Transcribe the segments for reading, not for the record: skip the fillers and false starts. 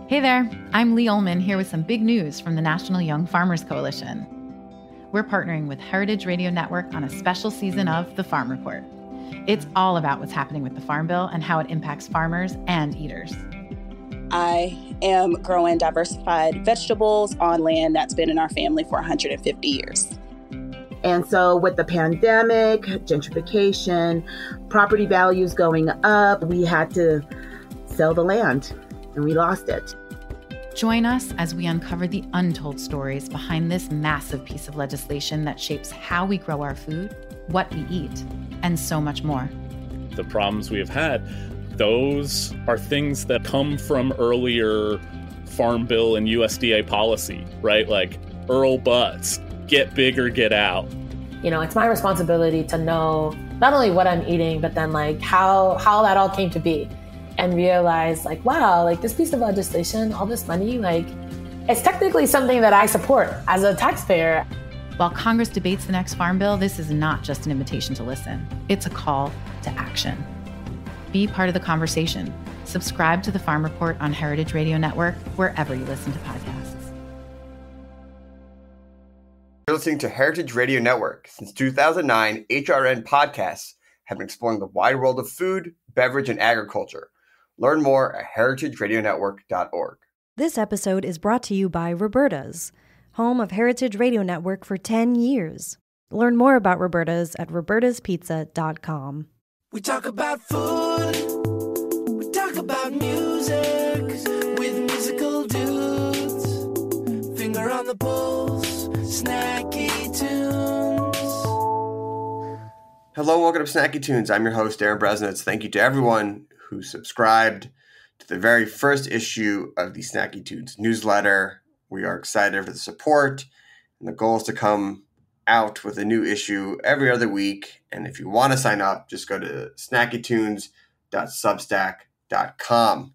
Hey there, I'm Lee Ullman here with some big news from the National Young Farmers Coalition. We're partnering with Heritage Radio Network on a special season of The Farm Report. It's all about what's happening with the Farm Bill and how it impacts farmers and eaters. I am growing diversified vegetables on land that's been in our family for 150 years. And so with the pandemic, gentrification, property values going up, we had to sell the land and we lost it. Join us as we uncover the untold stories behind this massive piece of legislation that shapes how we grow our food, what we eat, and so much more. The problems we have had, those are things that come from earlier Farm Bill and USDA policy, right? Like Earl Butts, get big or get out. You know, it's my responsibility to know not only what I'm eating, but then like how that all came to be. And realize like, wow, like this piece of legislation, all this money, like it's technically something that I support as a taxpayer. While Congress debates the next Farm Bill, this is not just an invitation to listen. It's a call to action. Be part of the conversation. Subscribe to the Farm Report on Heritage Radio Network, wherever you listen to podcasts. You're listening to Heritage Radio Network. Since 2009, HRN podcasts have been exploring the wide world of food, beverage, and agriculture. Learn more at heritageradionetwork.org. This episode is brought to you by Roberta's, home of Heritage Radio Network for 10 years. Learn more about Roberta's at robertaspizza.com. We talk about food, we talk about music, with musical dudes, finger on the pulse, snacky tunes. Hello, welcome to Snacky Tunes. I'm your host, Aaron Bresnitz. Thank you to everyone who subscribed to the very first issue of the Snacky Tunes newsletter. We are excited for the support, and the goal is to come out with a new issue every other week. And if you want to sign up, just go to snackytunes.substack.com.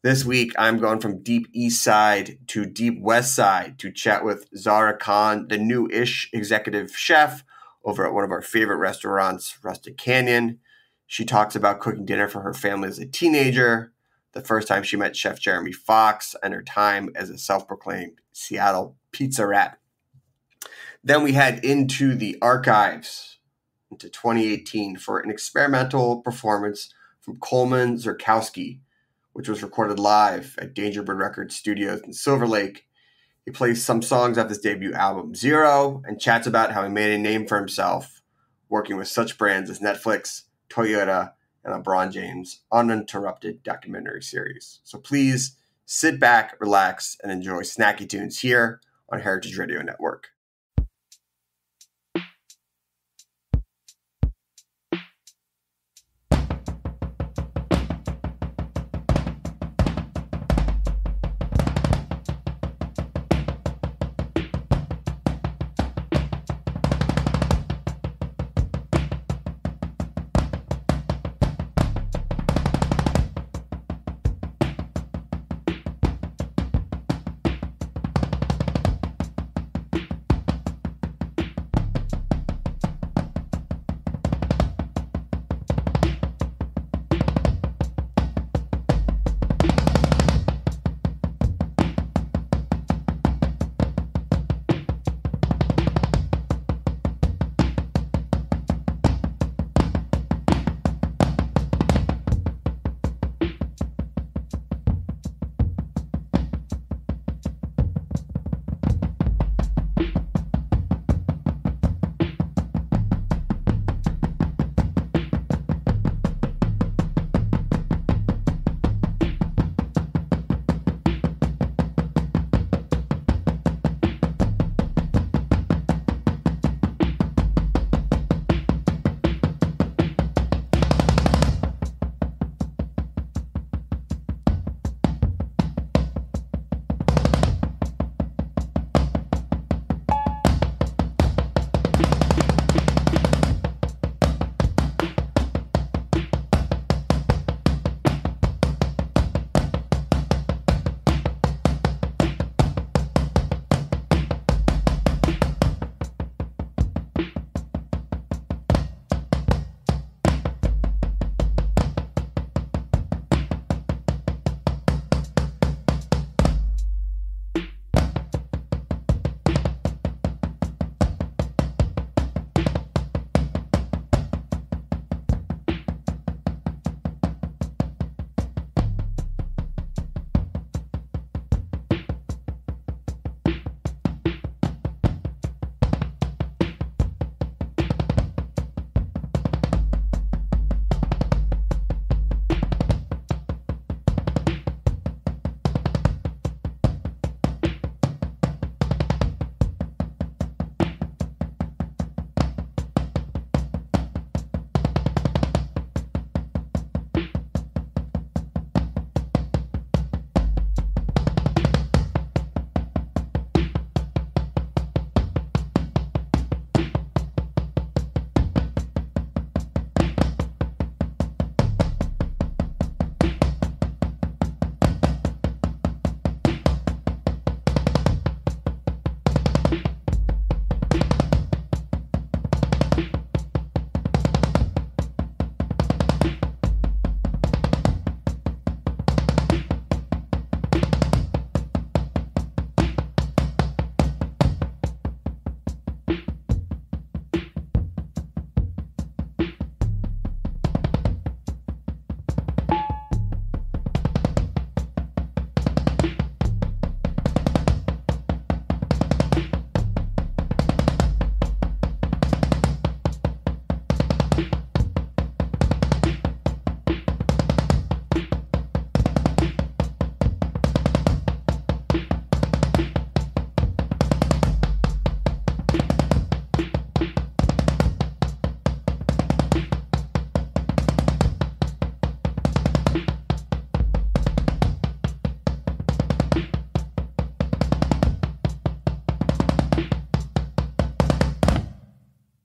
This week, I'm going from deep east side to deep west side to chat with Zarah, the new-ish executive chef over at one of our favorite restaurants, Rustic Canyon. She talks about cooking dinner for her family as a teenager, the first time she met Chef Jeremy Fox, and her time as a self-proclaimed Seattle pizza rat. Then we head into the archives, into 2018, for an experimental performance from Coleman Zurkowski, which was recorded live at Dangerbird Records Studios in Silver Lake. He plays some songs off his debut album, Zero, and chats about how he made a name for himself, working with such brands as Netflix, Toyota, and LeBron James' uninterrupted documentary series. So please sit back, relax, and enjoy Snacky Tunes here on Heritage Radio Network.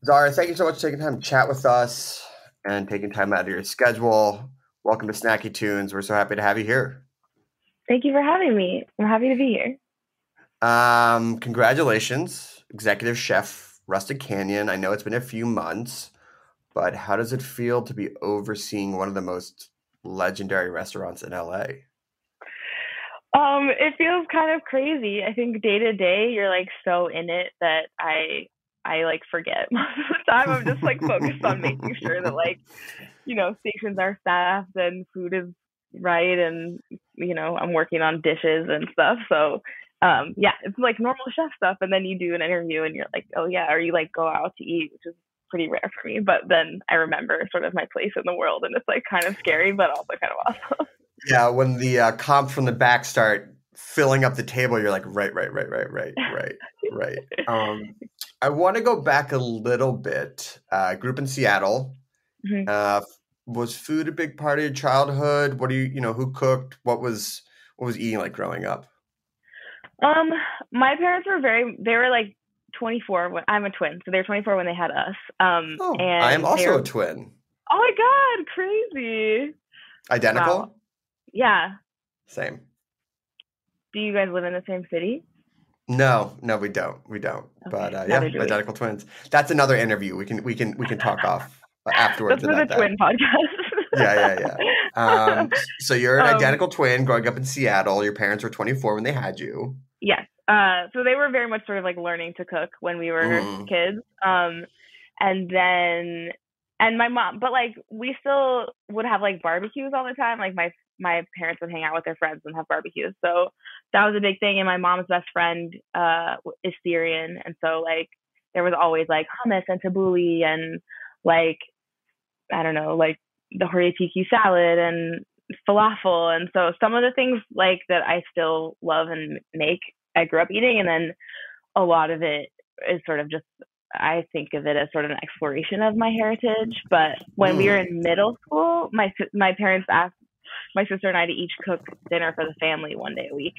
Zarah, thank you so much for taking time to chat with us and taking time out of your schedule. Welcome to Snacky Tunes. We're so happy to have you here. Thank you for having me. I'm happy to be here. Congratulations, executive chef Rustic Canyon. I know it's been a few months, but how does it feel to be overseeing one of the most legendary restaurants in LA? It feels kind of crazy. I think day to day, you're like so in it that I like forget most of the time. I'm just like focused on making sure that like, stations are staffed and food is right, and I'm working on dishes and stuff. So it's like normal chef stuff, and then you do an interview and you're like, oh yeah, or you like go out to eat, which is pretty rare for me. But then I remember sort of my place in the world, and it's like kind of scary, but also kind of awesome. Yeah, when the comps from the back start filling up the table, you're like, right. I want to go back a little bit. Grew up in Seattle. Mm-hmm. Was food a big part of your childhood? What do who cooked? What was eating like growing up? My parents they were like 24. I'm a twin, so they're 24 when they had us. And I am also a twin. Oh my God, crazy. Identical? Wow. Yeah. Same. Do you guys live in the same city? No, we don't. Okay. But identical twins. That's another interview. We can talk off afterwards. That's for the twin podcast. Yeah. So you're an identical twin growing up in Seattle. Your parents were 24 when they had you. Yes. So they were very much sort of like learning to cook when we were kids. And my mom, but like we still would have like barbecues all the time. Like my parents would hang out with their friends and have barbecues. So that was a big thing. And my mom's best friend is Syrian. And so like there was always like hummus and tabbouleh and like, I don't know, like the horiyatiki salad and falafel. And so some of the things like that I still love and make, I grew up eating. And then a lot of it is sort of just, I think of it as sort of an exploration of my heritage. But when we were in middle school, my parents asked my sister and I to each cook dinner for the family one day a week.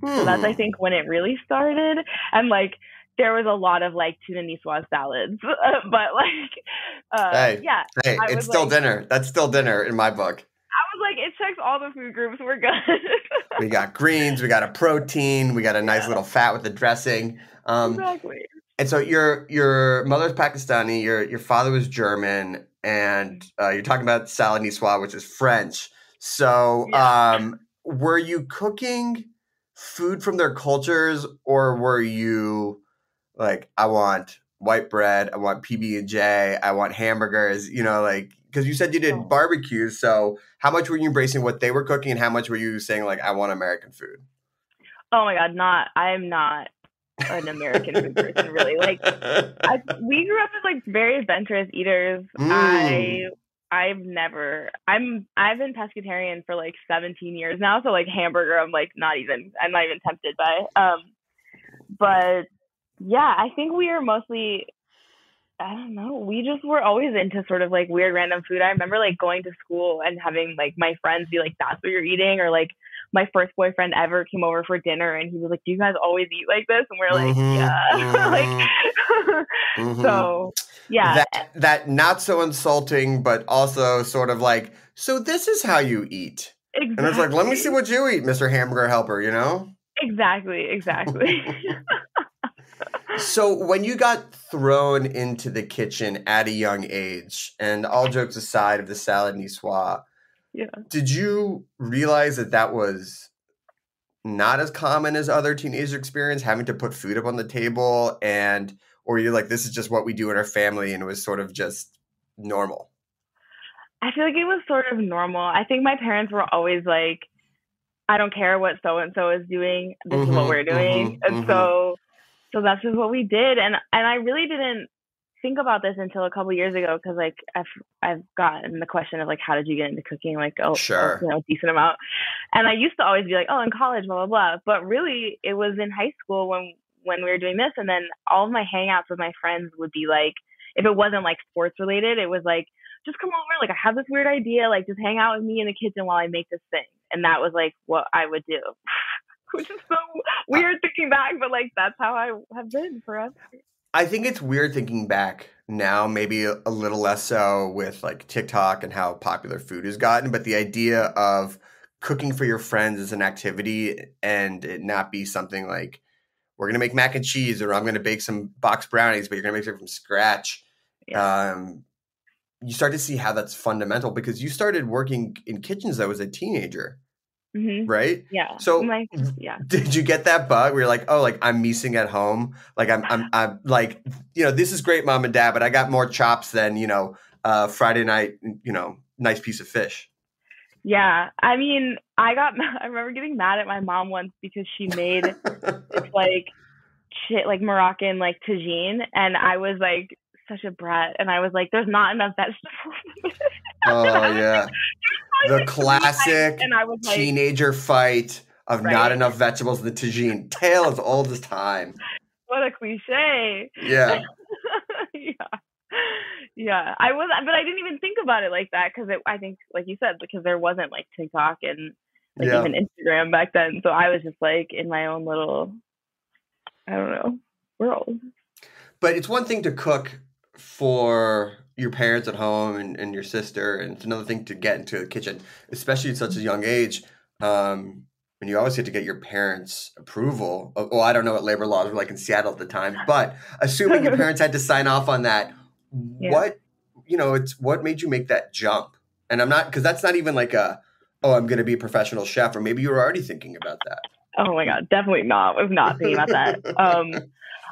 So that's, I think, when it really started. And like there was a lot of like tuna niswa salads, but like, hey, it's still dinner. That's still dinner in my book. I was like, it checks all the food groups. We're good. We got greens, we got a protein, we got a nice little fat with the dressing. Exactly. And so your mother's Pakistani, your father was German, and you're talking about salad niçoise, which is French. So were you cooking food from their cultures, or were you like, I want white bread, I want PB&J, I want hamburgers, because you said you did barbecues. So how much were you embracing what they were cooking, and how much were you saying like, I want American food? Oh my God, I'm not an American food person, really. Like we grew up as like very adventurous eaters. I've been pescatarian for like 17 years now, so like hamburger I'm not even tempted by. But yeah, I think we are mostly, I don't know, we just were always into sort of like weird random food. I remember like going to school and having like my friends be like, that's what you're eating, or like my first boyfriend ever came over for dinner and he was like, do you guys always eat like this? And we're like, yeah. So yeah, that not so insulting, but also sort of like, so this is how you eat. Exactly. And it's like, let me see what you eat, Mr. Hamburger Helper, Exactly. So when you got thrown into the kitchen at a young age, and all jokes aside of the salad niçoise, did you realize that was not as common as other teenager experience, having to put food up on the table, or you're like, this is just what we do in our family, and it was sort of just normal? I feel like it was sort of normal. I think my parents were always like, I don't care what so-and-so is doing, this is what we're doing. And so that's just what we did. And I really didn't think about this until a couple years ago, because like I've gotten the question of like, how did you get into cooking? Like, sure, decent amount. And I used to always be like, in college, blah, blah, blah. But really it was in high school when we were doing this. And then all of my hangouts with my friends would be like, if it wasn't like sports related, it was like, just come over. Like, I have this weird idea, like just hang out with me in the kitchen while I make this thing. And that was like what I would do. Which is so weird thinking back, but like that's how I have been for us. I think it's weird thinking back now, maybe a little less so with like TikTok and how popular food has gotten, but the idea of cooking for your friends as an activity and it not be something like, we're going to make mac and cheese or I'm going to bake some box brownies, but you're going to make it from scratch. Yeah. You start to see how that's fundamental because you started working in kitchens as a teenager, right? Yeah. So did you get that bug where you're like, oh, like I'm missing at home? Like I'm like, this is great, mom and dad, but I got more chops than, Friday night, nice piece of fish. Yeah. I mean, I remember getting mad at my mom once because she made this like Moroccan like tagine, and I was like such a brat, and I was like, there's not enough vegetables. Oh yeah. The classic and I was like, teenager fight of not enough vegetables in the tagine. Tale as old as time. What a cliche. Yeah. Yeah. But I didn't even think about it like that because I think, like you said, because there wasn't like TikTok and even Instagram back then. So I was just like in my own little, I don't know, world. But it's one thing to cook for your parents at home and your sister, and it's another thing to get into the kitchen, especially at such a young age. And you always have to get your parents' approval. Oh, I don't know what labor laws were like in Seattle at the time, but assuming your parents had to sign off on that, what made you make that jump? And I'm not, because that's not even like I'm going to be a professional chef, or maybe you were already thinking about that. Oh my God, definitely not. I was not thinking about that.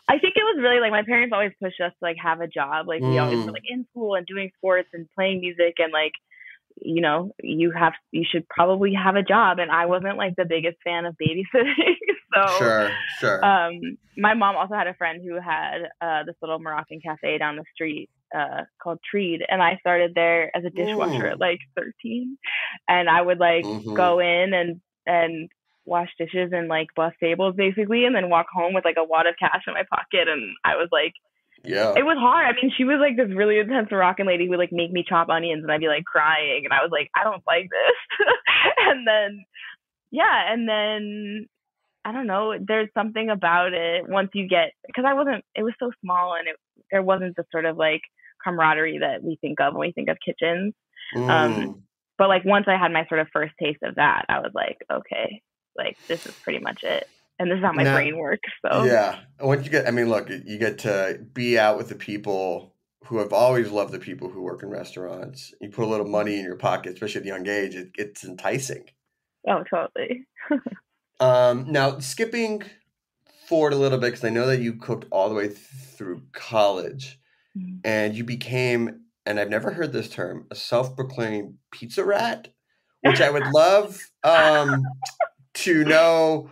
I think it was really like my parents always pushed us to like have a job. Like we always were like in school and doing sports and playing music and like, you should probably have a job. And I wasn't like the biggest fan of babysitting. So Sure. My mom also had a friend who had this little Moroccan cafe down the street called Treed, and I started there as a dishwasher at like 13. And I would like go in and wash dishes and like bus tables basically, and then walk home with like a wad of cash in my pocket. And I was like, it was hard. I mean, she was like this really intense Moroccan lady who would like make me chop onions, and I'd be like crying, and I was like, I don't like this. and then I don't know, there's something about it once you get, because it was so small, and there wasn't the sort of like camaraderie that we think of when we think of kitchens. But like once I had my sort of first taste of that, I was like, okay, like this is pretty much it. And this is how my brain works. So yeah, once you get to be out with the people who have always loved the people who work in restaurants. You put a little money in your pocket, especially at a young age. It's enticing. Oh, totally. Now skipping forward a little bit, because I know that you cooked all the way through college, and you became, and I've never heard this term, a self-proclaimed pizza rat, which I would love to know.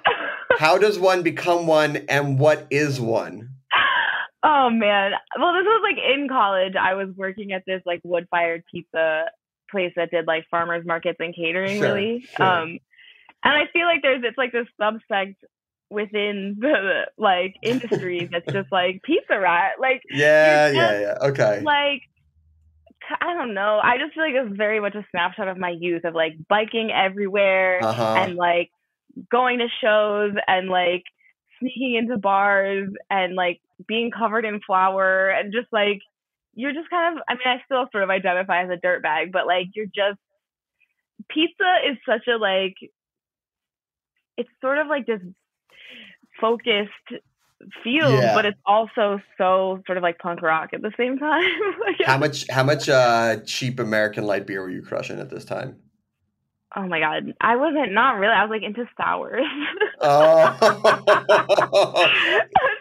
How does one become one, and what is one? Oh man. Well, this was like in college. I was working at this like wood-fired pizza place that did like farmers markets and catering, really. And I feel like it's like this subsect within the like industry that's just like pizza rat. Like yeah. Okay. Like I don't know. I just feel like it's very much a snapshot of my youth of like biking everywhere and like going to shows and like sneaking into bars and like being covered in flour and just like you're just kind of, I mean, I still sort of identify as a dirtbag, but like pizza is such a like, it's sort of like this focused field, but it's also so sort of like punk rock at the same time. How much cheap American light beer were you crushing at this time? Oh my God. I not really. I was like into sours.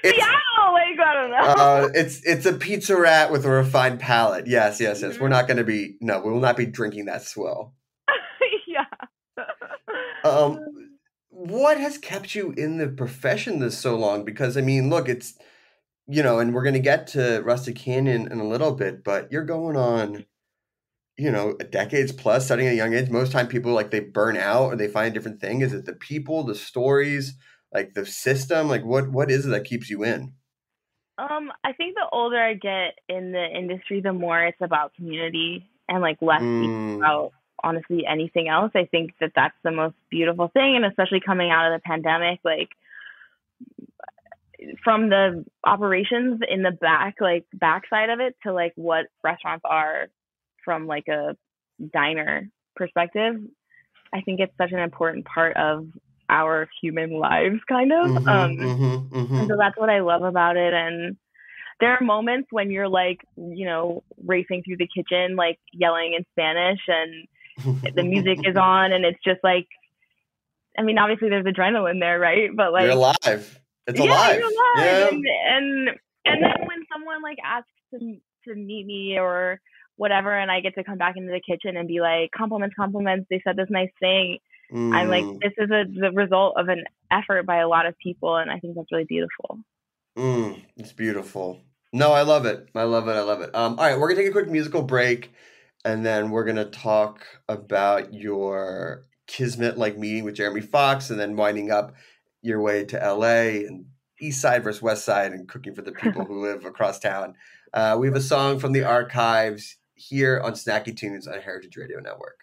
Seattle, like, I don't know. It's a pizza rat with a refined palate. Yes. We're not going to we will not be drinking that swill. Yeah. What has kept you in the profession this so long? Because I mean, look, it's, and we're going to get to Rustic Canyon in a little bit, but you're going on, decades plus, starting at a young age. Most time people like they burn out or they find a different thing. Is it the people, the stories, like the system? Like what is it that keeps you in? I think the older I get in the industry, the more it's about community and like less about honestly anything else. I think that that's the most beautiful thing. And especially coming out of the pandemic, like from the operations in the backside of it to like what restaurants are from like a diner perspective, I think it's such an important part of our human lives, kind of. And so that's what I love about it. And there are moments when you're like, you know, racing through the kitchen, like yelling in Spanish, and the music is on, and it's just like, I mean, obviously there's adrenaline there, right? But like, you're alive. It's yeah, alive. you're alive. Yeah. And then when someone like asks to meet me or whatever, and I get to come back into the kitchen and be like, compliments, they said this nice thing. I'm like, this is the result of an effort by a lot of people, and I think that's really beautiful. It's beautiful. No, I love it. I love it. All right, we're gonna take a quick musical break, and then we're gonna talk about your kismet-like meeting with Jeremy Fox, and then winding up your way to LA and East Side versus West Side and cooking for the people who live across town. We have a song from the archives here on Snacky Tunes on Heritage Radio Network.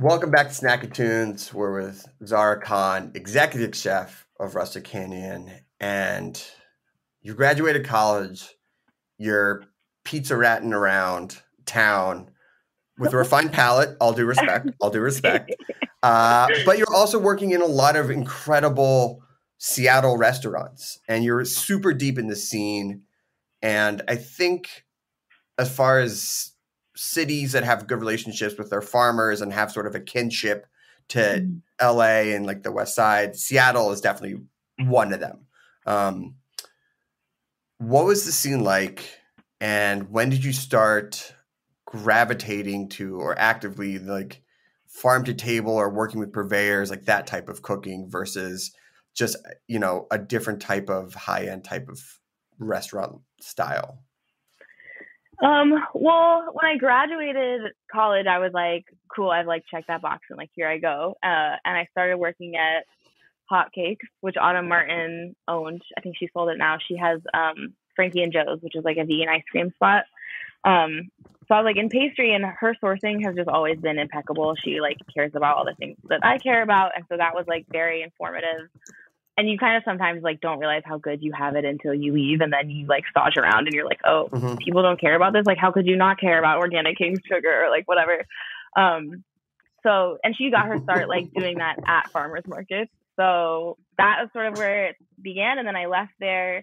Welcome back to Snacky Tunes. We're with Zarah Khan, executive chef of Rustic Canyon, and you graduated college. You're pizza ratting around town with a refined palate. All due respect. But you're also working in a lot of incredible Seattle restaurants, and you're super deep in the scene. And I think as far as cities that have good relationships with their farmers and have sort of a kinship to LA and like the West Side, Seattle is definitely one of them. What was the scene like, and when did you start gravitating to or actively like farm to table or working with purveyors, like that type of cooking versus just, you know, a different type of high-end type of restaurant style? Well, when I graduated college, I was like, cool, I've like checked that box and like, here I go. And I started working at Hot Cakes, which Autumn Martin owned. I think she sold it now. She has Frankie and Joe's, which is like a vegan ice cream spot. So I was like in pastry, and her sourcing has just always been impeccable. She like cares about all the things that I care about. And so that was like very informative. And you kind of sometimes like don't realize how good you have it until you leave, and then you like stodge around and you're like, oh, people don't care about this. Like, how could you not care about organic cane sugar or like whatever? So, and she got her start like doing that at farmers markets. So that was sort of where it began. And then I left there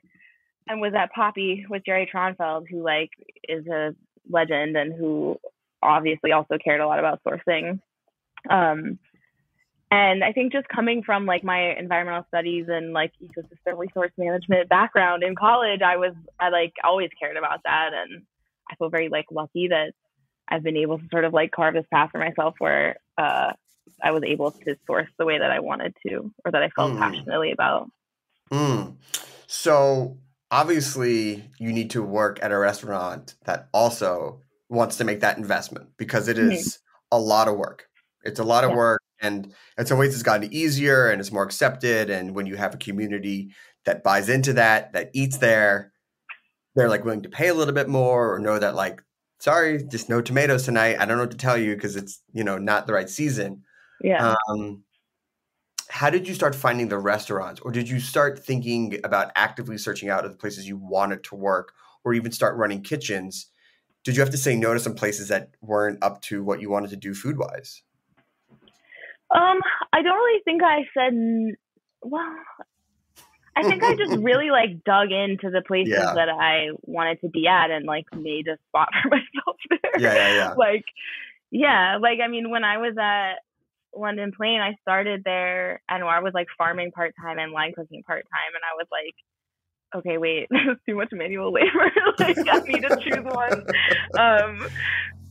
and was at Poppy with Jerry Tronfeld, who like is a legend and who obviously also cared a lot about sourcing. And I think just coming from like my environmental studies and like ecosystem resource management background in college, I like always cared about that. And I feel very like lucky that I've been able to sort of like carve this path for myself where I was able to source the way that I wanted to, or that I felt passionately about. So obviously you need to work at a restaurant that also wants to make that investment because it is a lot of work. It's a lot of work, and in some ways it's gotten easier and it's more accepted. And when you have a community that buys into that eats there, they're like willing to pay a little bit more or know that like, sorry, just no tomatoes tonight. I don't know what to tell you because it's, not the right season. Yeah. How did you start finding the restaurants, or did you start thinking about actively searching out the places you wanted to work, or even start running kitchens? Did you have to say no to some places that weren't up to what you wanted to do food wise? I don't really think I said, well, I think I just really like dug into the places that I wanted to be at and like made a spot for myself there. Yeah. I mean, when I was at London Plain, I started there and I was like farming part-time and line cooking part-time, and I was like, okay, wait, that's too much manual labor. Like, I need to choose one.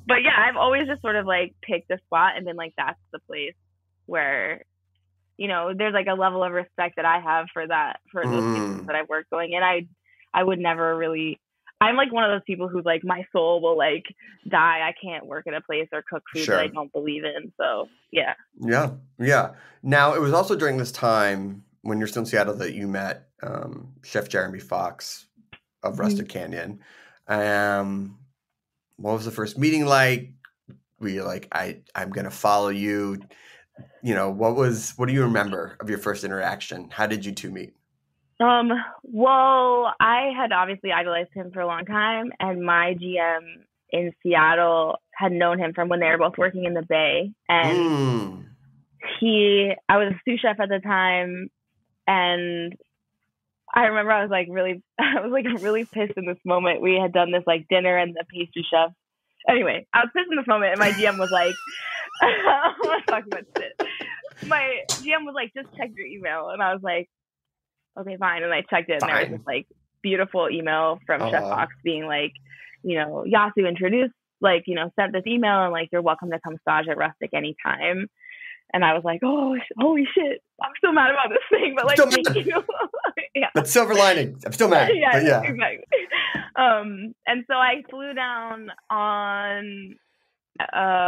But yeah, I've always just sort of like picked a spot and been like, that's the place where, there's like a level of respect that I have for those places that I've worked going in. I would never really, I'm like one of those people who's like, my soul will like die. I can't work at a place or cook food that I don't believe in. So yeah. Yeah. Now, it was also during this time when you're still in Seattle that you met Chef Jeremy Fox of Rustic Canyon. What was the first meeting like? Were you like, I'm going to follow you? What do you remember of your first interaction? How did you two meet? Well, I had obviously idolized him for a long time, and my GM in Seattle had known him from when they were both working in the Bay. And I was a sous chef at the time, and I remember I was really pissed in this moment. We had done this like dinner and the pastry chef. Anyway, I was pissed in this moment, and my GM was like, I don't want to talk about shit. My GM was like, just check your email. And I was like, okay, fine. And I checked it, and there was this like beautiful email from Chef Fox being like, Yasu introduced, like, sent this email and like, you're welcome to come stage at Rustic anytime. And I was like, oh, holy shit, I'm still mad about this thing, but like, thank you. Yeah. But silver lining, I'm still mad. Yeah, but yeah. Exactly. And so I flew down on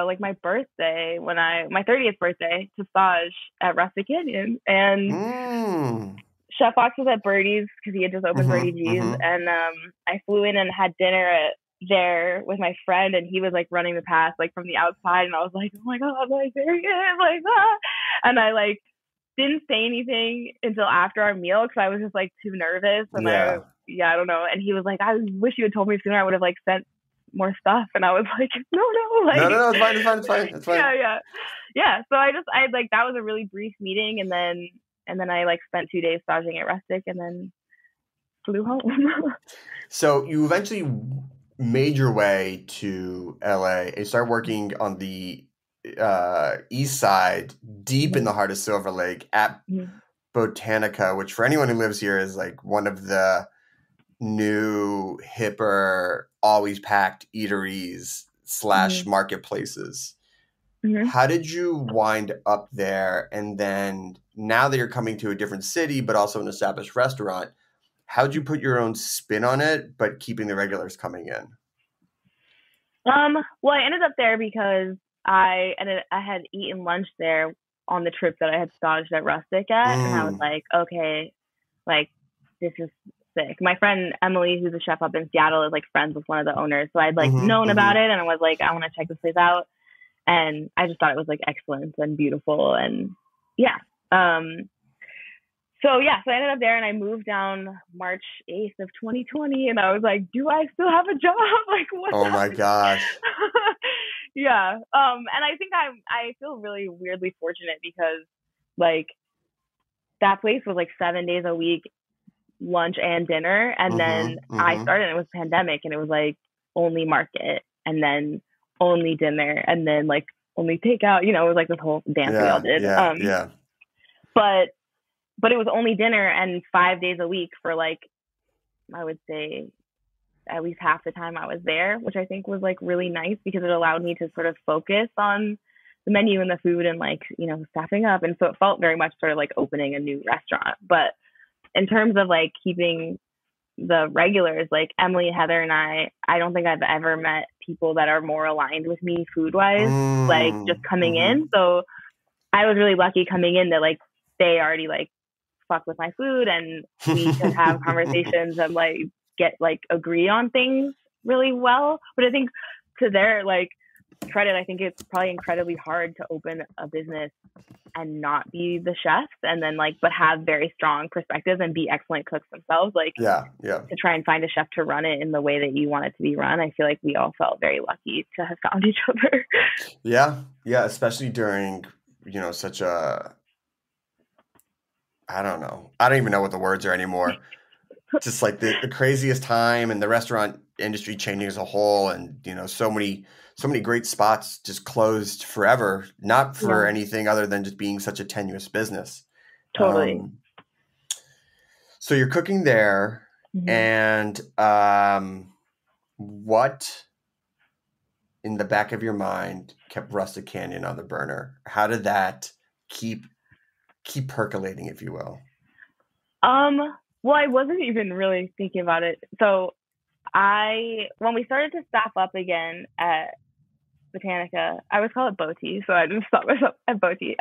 like my birthday, my 30th birthday, to stage at Rustic Canyon, and Chef Fox was at Birdie's because he had just opened Birdie G's, and I flew in and had dinner there with my friend, and he was like running the pass like from the outside, and I was like, oh my god, like there he is, like and I like didn't say anything until after our meal because I was just like too nervous, and I don't know, and he was like, I wish you had told me sooner, I would have like sent more stuff, and I was like, no, like no, it's fine. Yeah. So I like, that was a really brief meeting, and then I like spent 2 days staging at Rustic and then flew home. So you eventually made your way to LA and started working on the east side, deep in the heart of Silver Lake at Botanica, which for anyone who lives here is like one of the new, hipper, always packed eateries / marketplaces. How did you wind up there? And then now that you're coming to a different city, but also an established restaurant, how'd you put your own spin on it, but keeping the regulars coming in? Well, I ended up there because I had eaten lunch there on the trip that I had staged at Rustic at. And I was like, okay, like, this is sick. My friend Emily, who's a chef up in Seattle, is like friends with one of the owners. So I'd like known about it, and I was like, I want to check this place out. And I just thought it was like excellent and beautiful. And so I ended up there, and I moved down March 8th of 2020. And I was like, do I still have a job? Like, what? Oh my gosh. Yeah. And I think I feel really weirdly fortunate because like that place was like 7 days a week, lunch and dinner. And then I started, and it was pandemic, and it was like only market, and then only dinner, and then like only takeout, it was like this whole dance we all did. But it was only dinner and 5 days a week for like, I would say at least half the time I was there, which I think was like really nice because it allowed me to sort of focus on the menu and the food and like, staffing up. And so it felt very much sort of like opening a new restaurant. But in terms of like keeping the regulars, like Emily, Heather, and I don't think I've ever met people that are more aligned with me food wise, like just coming in. So I was really lucky coming in that like they already like fuck with my food, and we could have conversations and like get like agree on things really well. But I think to their like credit, I think it's probably incredibly hard to open a business and not be the chefs, and then like but have very strong perspectives and be excellent cooks themselves, like to try and find a chef to run it in the way that you want it to be run. I feel like we all felt very lucky to have found each other. Yeah, especially during, you know, such a, I don't even know what the words are anymore. Just like the craziest time, and the restaurant industry changing as a whole, and you know, so many great spots just closed forever, not for anything other than just being such a tenuous business. Totally. So you're cooking there, and what in the back of your mind kept Rustic Canyon on the burner? How did that keep percolating, if you will? Well, I wasn't even really thinking about it. So when we started to staff up again at Botanica, I always call it Boti, so I just stopped myself at Boti.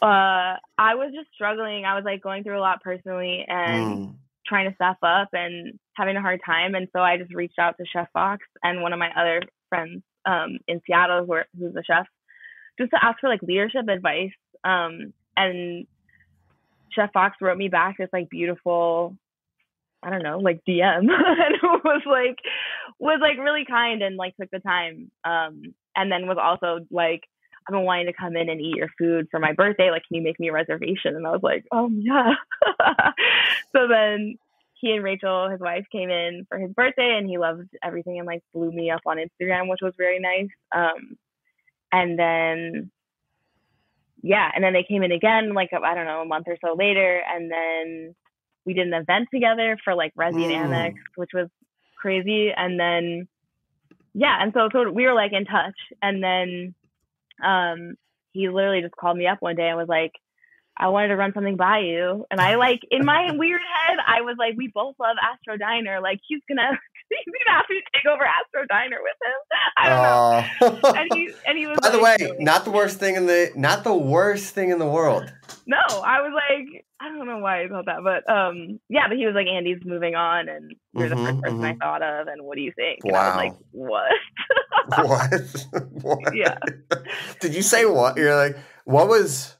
I was just struggling. I was like going through a lot personally and trying to staff up and having a hard time. And so I just reached out to Chef Fox and one of my other friends in Seattle who's a chef, just to ask for like leadership advice. And Chef Fox wrote me back this like beautiful, I don't know, like DM, and it was like really kind and like took the time. And then was also like, I've been wanting to come in and eat your food for my birthday. Like, can you make me a reservation? And I was like, yeah. So then he and Rachel, his wife, came in for his birthday, and he loved everything and like blew me up on Instagram, which was very nice. And then they came in again, like, I don't know, a month or so later. And then we did an event together for like Resi and Amex, which was crazy. And then, and so we were like in touch. And then he literally just called me up one day and was like, I wanted to run something by you. And I like, in my weird head, I was like, we both love Astro Diner. Like, he's gonna ask me to take over Astro Diner with him. I don't know. And he was by the way, not the worst thing in the world. No, I was like, I don't know why I thought that, but but he was like, Andy's moving on, and you're the first person I thought of, and what do you think? And I was like, what? What? Yeah. Did you say what? You're like, what was?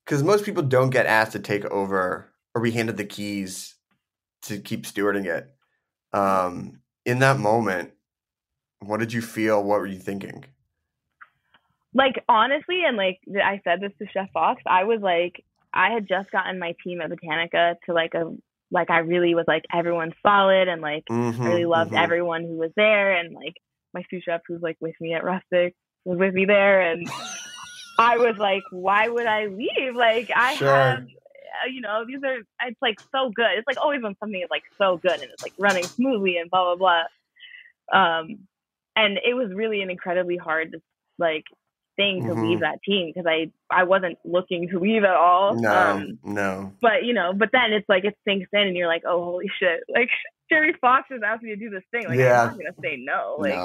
Because most people don't get asked to take over or be handed the keys to keep stewarding it. In that moment, what did you feel? What were you thinking? Like, honestly, and like I said this to Chef Fox, I was like, I had just gotten my team at Botanica to I really was like, everyone's solid, and like I really loved everyone who was there, and like my sous chef who's like with me at Rustic was with me there, and I was like, why would I leave? Like, I have, it's like so good. It's like always when something is like so good and it's like running smoothly and blah, blah, blah. And it was really an incredibly hard, like, thing to leave that team, because I wasn't looking to leave at all. No. But then it's like, it sinks in and you're like, oh, holy shit. Like, Jerry Fox has asked me to do this thing. Like, I'm not going to say no. Like,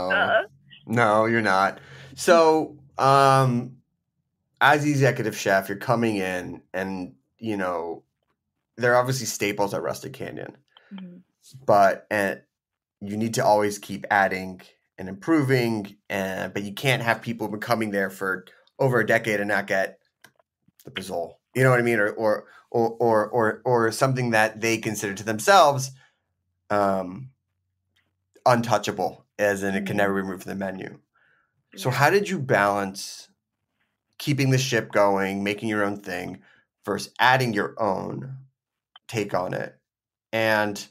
No, you're not. So, as the executive chef, you're coming in, and you know they're obviously staples at Rustic Canyon, but you need to always keep adding and improving, but you can't have people who've been coming there for over a decade and not get the Pizzole. You know what I mean, or something that they consider to themselves untouchable, as in it can never be removed from the menu. So how did you balance keeping the ship going, making your own thing, versus adding your own take on it? And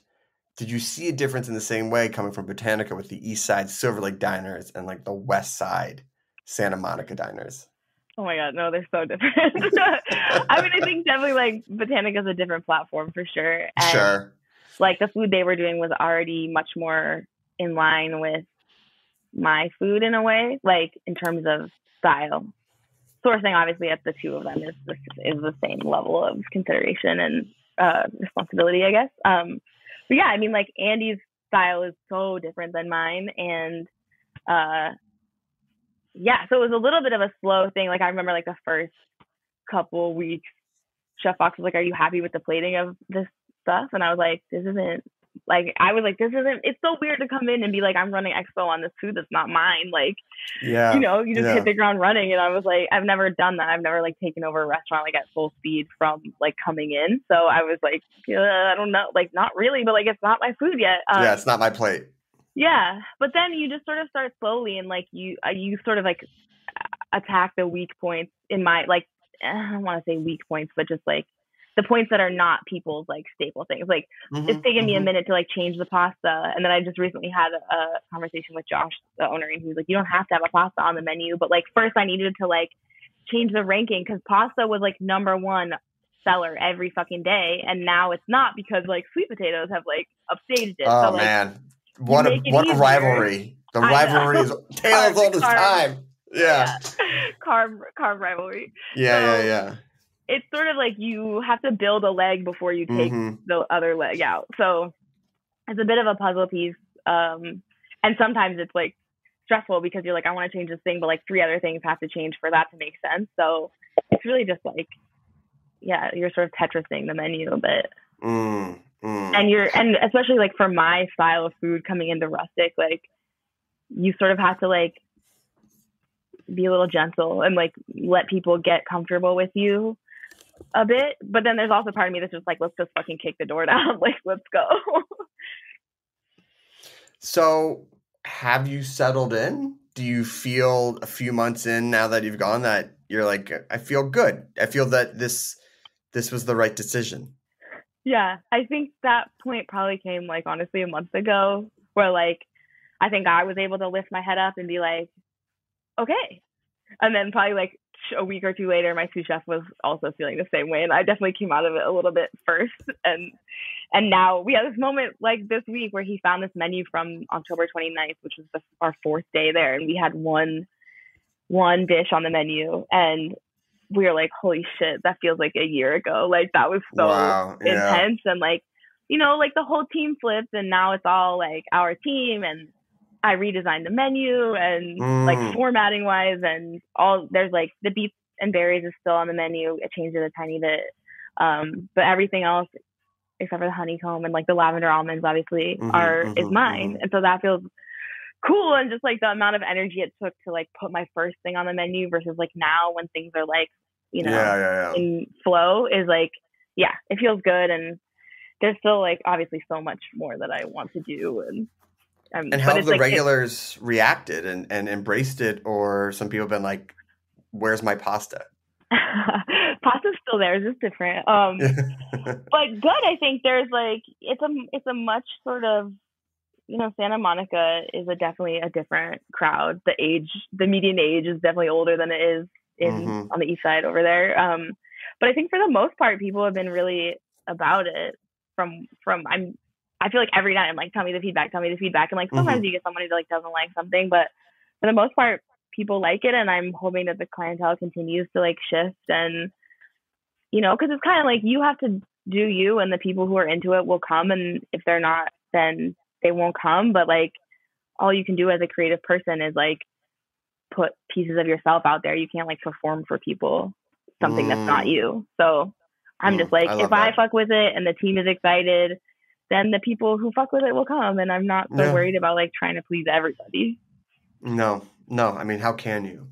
did you see a difference in the same way coming from Botanica with the East Side Silver Lake diners and like the West Side Santa Monica diners? Oh my God, no, they're so different. I mean, I think definitely like Botanica is a different platform for sure. And like the food they were doing was already much more in line with my food in a way, like in terms of style. Sourcing, obviously, at the two of them is the same level of consideration and responsibility, I guess. yeah, I mean, like Andy's style is so different than mine, and yeah, so it was a little bit of a slow thing. Like I remember like the first couple weeks, Chef Fox was like, "Are you happy with the plating of this stuff?" And I was like, "This isn't." Like I was like, "This isn't." It's so weird to come in and be like, "I'm running expo on this food that's not mine." Like, Yeah. you just hit the ground running. And I was like, I've never done that. I've never like taken over a restaurant like at full speed from like coming in. So I was like, I don't know, like not really, but like it's not my food yet. Yeah, it's not my plate. Yeah, but then you just sort of start slowly, and like you sort of like attack the weak points in my like I don't want to say weak points, but just like the points that are not people's like staple things. Like it's taken me a minute to like change the pasta, and then I just recently had a conversation with Josh, the owner, and he was like, "You don't have to have a pasta on the menu, but like first I needed to like change the ranking because pasta was like #1 seller every fucking day, and now it's not because like sweet potatoes have like upstaged it." Oh so, like, man, what a rivalry! The rivalry is tails all the time. Yeah. Carb rivalry. Yeah. It's sort of like you have to build a leg before you take the other leg out. So it's a bit of a puzzle piece. And sometimes it's like stressful because you're like, I want to change this thing, but like 3 other things have to change for that to make sense. So it's really just like, yeah, you're sort of Tetrising the menu a bit. And especially like for my style of food coming into Rustic, like you sort of have to like be a little gentle and like let people get comfortable with you a bit. But then there's also part of me that's just like, let's just fucking kick the door down. Like, let's go. So have you settled in? Do you feel a few months in now that you've gone that you're like, I feel good. I feel that this was the right decision. Yeah. I think that point probably came like honestly a month ago where like, I think I was able to lift my head up and be like, okay. And then probably like a week or two later, my sous chef was also feeling the same way. And I definitely came out of it a little bit first. And now we had this moment like this week where he found this menu from October 29th, which was our 4th day there. And we had one dish on the menu. And we were like, holy shit, that feels like a year ago. Like that was so intense. And like, like the whole team flipped and now it's all like our team, and I redesigned the menu and like formatting wise and all. There's like the beets and berries is still on the menu. I changed it a tiny bit. But everything else except for the honeycomb and like the lavender almonds obviously is mine. And so that feels cool. And just like the amount of energy it took to like put my first thing on the menu versus like now when things are like, in flow is like, yeah, it feels good. And there's still like obviously so much more that I want to do. And how have the regulars reacted and embraced it? Or some people have been like, where's my pasta? Pasta's still there, it's just different. But good, I think there's like, it's a much sort of, Santa Monica is definitely a different crowd. The median age is definitely older than it is on the east side over there. But I think for the most part, people have been really about it I feel like every night I'm like, tell me the feedback. And like, sometimes you get somebody that like doesn't like something, but for the most part, people like it. And I'm hoping that the clientele continues to like shift and, cause it's kind of like, you have to do you, and the people who are into it will come. And if they're not, then they won't come. But like, all you can do as a creative person is like put pieces of yourself out there. You can't like perform for people something that's not you. So I'm just like, if I fuck with it and the team is excited, then the people who fuck with it will come. And I'm not so worried about like trying to please everybody. No. I mean, how can you?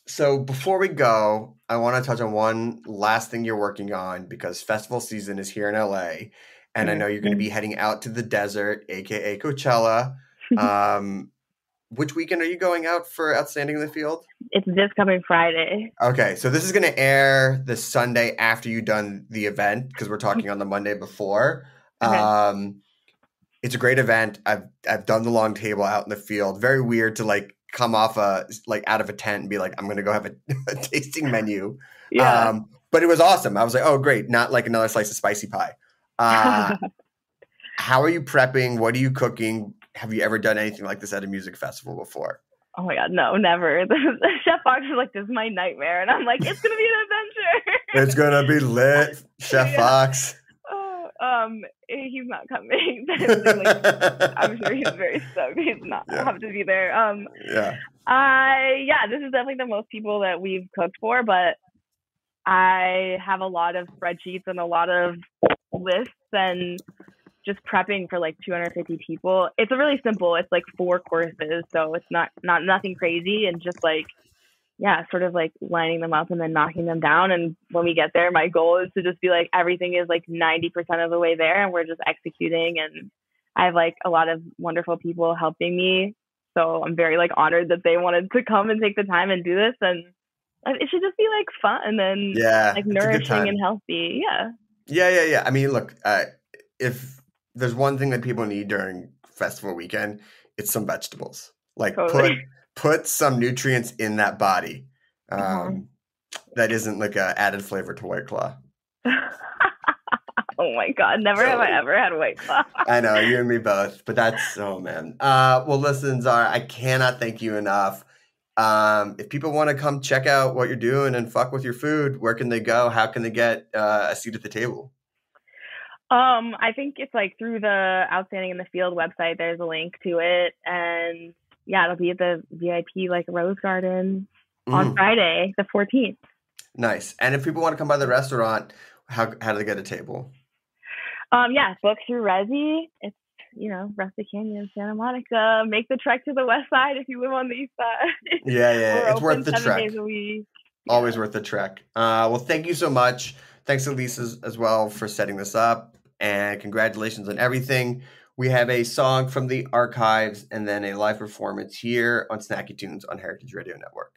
So before we go, I want to touch on one last thing you're working on, because festival season is here in LA. And I know you're going to be heading out to the desert, aka Coachella. Which weekend are you going out for Outstanding in the Field? It's this coming Friday. Okay, so this is going to air the Sunday after you've done the event, because we're talking on the Monday before. Okay. It's a great event. I've done the long table out in the field. Very weird to like come off out of a tent and be like, I'm going to go have a tasting menu. Yeah. But it was awesome. I was like, oh great, not like another slice of spicy pie. How are you prepping? What are you cooking? Have you ever done anything like this at a music festival before? Oh my God, no, never. Chef Fox is like, this is my nightmare. And I'm like, it's going to be an adventure. It's going to be lit, Chef Fox. He's not coming. Like, I'm sure he's very stoked. He's not have to be there. This is definitely the most people that we've cooked for, but I have a lot of spreadsheets and a lot of lists and just prepping for like 250 people. It's really simple. It's like 4 courses, so it's not nothing crazy, and just like, sort of like lining them up and then knocking them down. And when we get there, my goal is to just be like, everything is like 90% of the way there and we're just executing. And I have like a lot of wonderful people helping me. So I'm very like honored that they wanted to come and take the time and do this. And it should just be like fun and like nourishing and healthy. Yeah. I mean, look, if there's one thing that people need during festival weekend, it's some vegetables. Like put some nutrients in that body that isn't like a added flavor to White Claw. Oh my God, never have I ever had White Claw. I know, you and me both, but that's, oh man. Well, listen, Zarah, I cannot thank you enough. If people want to come check out what you're doing and fuck with your food, where can they go? How can they get a seat at the table? I think it's like through the Outstanding in the Field website. There's a link to it, and it'll be at the VIP like Rose Garden on Friday, the 14th. Nice. And if people want to come by the restaurant, how do they get a table? Book through Resi. It's, Rustic Canyon, Santa Monica. Make the trek to the west side if you live on the east side. Yeah. It's worth the 7 trek. days a week. Always worth the trek. Well, thank you so much. Thanks to Lisa as well for setting this up, and congratulations on everything. We have a song from the archives and then a live performance here on Snacky Tunes on Heritage Radio Network.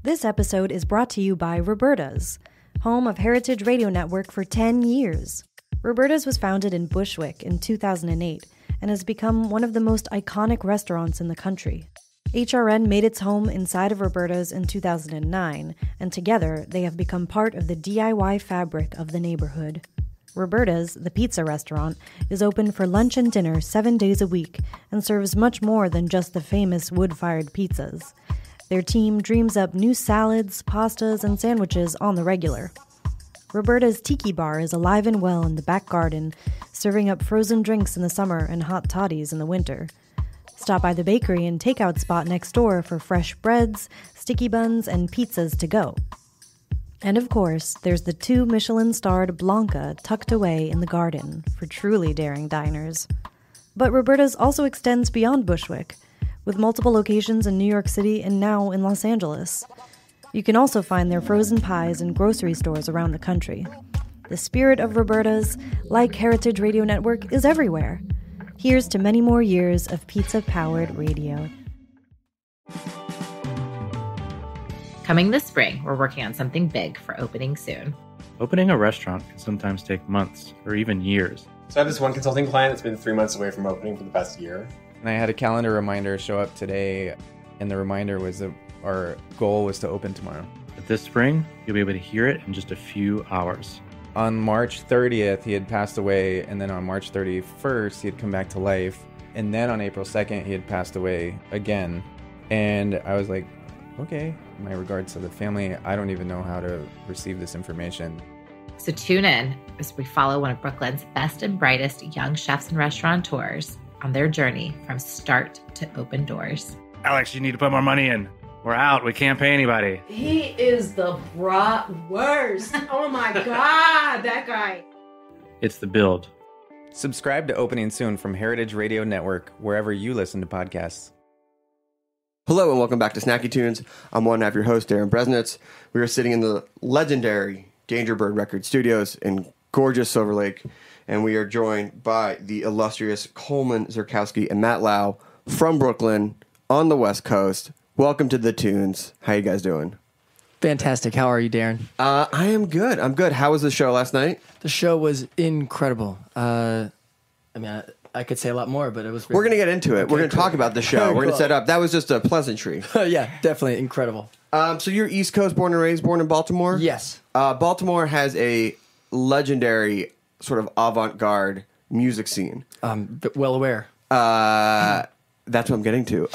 This episode is brought to you by Roberta's, home of Heritage Radio Network for 10 years. Roberta's was founded in Bushwick in 2008 and has become one of the most iconic restaurants in the country. HRN made its home inside of Roberta's in 2009, and together they have become part of the DIY fabric of the neighborhood. Roberta's, the pizza restaurant, is open for lunch and dinner 7 days a week and serves much more than just the famous wood-fired pizzas. Their team dreams up new salads, pastas, and sandwiches on the regular. Roberta's Tiki Bar is alive and well in the back garden, serving up frozen drinks in the summer and hot toddies in the winter. Stop by the bakery and takeout spot next door for fresh breads, sticky buns, and pizzas to go. And of course, there's the 2 Michelin-starred Blanca tucked away in the garden for truly daring diners. But Roberta's also extends beyond Bushwick, with multiple locations in New York City and now in Los Angeles. You can also find their frozen pies in grocery stores around the country. The spirit of Roberta's, like Heritage Radio Network, is everywhere. Here's to many more years of pizza-powered radio. Coming this spring, we're working on something big for opening soon. Opening a restaurant can sometimes take months or even years. So I have this one consulting client that's been 3 months away from opening for the past year. And I had a calendar reminder show up today, and the reminder was that our goal was to open tomorrow. But this spring, you'll be able to hear it in just a few hours. On March 30th, he had passed away, and then on March 31st, he had come back to life. And then on April 2nd, he had passed away again. And I was like, okay, my regards to the family. I don't even know how to receive this information. So tune in as we follow one of Brooklyn's best and brightest young chefs and restaurateurs on their journey from start to open doors. Alex, you need to put more money in. We're out. We can't pay anybody. He is the worst. Oh my God, that guy. It's The Build. Subscribe to Opening Soon from Heritage Radio Network, wherever you listen to podcasts. Hello and welcome back to Snacky Tunes. I'm one half your host, Darren Bresnitz. We are sitting in the legendary Danger Bird Record Studios in gorgeous Silver Lake, and we are joined by the illustrious Coleman, Zurkowski, and Matt Lau from Brooklyn on the West Coast. Welcome to the Tunes. How you guys doing? Fantastic. How are you, Darren? I am good. I'm good. How was the show last night? The show was incredible. I could say a lot more, but it was... We're going to get into it. Okay, We're going to talk about the show. We're going to set up. That was just a pleasantry. Yeah, definitely incredible. So you're East Coast, born and raised, born in Baltimore? Yes. Baltimore has a legendary sort of avant-garde music scene. Well aware. That's what I'm getting to.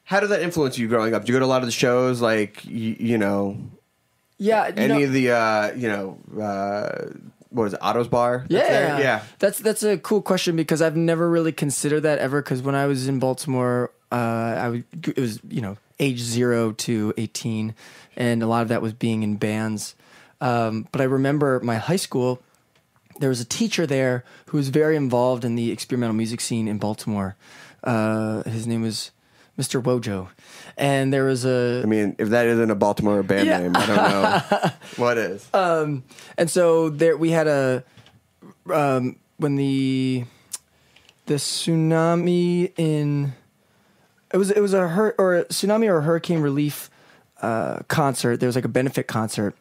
How did that influence you growing up? Did you go to a lot of the shows, like, you know... Yeah, any of the, what was it, Otto's Bar? Yeah. That's a cool question because I've never really considered that ever. Because when I was in Baltimore, it was age 0 to 18, and a lot of that was being in bands. But I remember my high school. There was a teacher there who was very involved in the experimental music scene in Baltimore. His name was Mr. Wojo. And there was a... I mean, if that isn't a Baltimore band name, I don't know what is. And so there we had a... when the tsunami in... It was a tsunami or hurricane relief concert. There was like a benefit concert.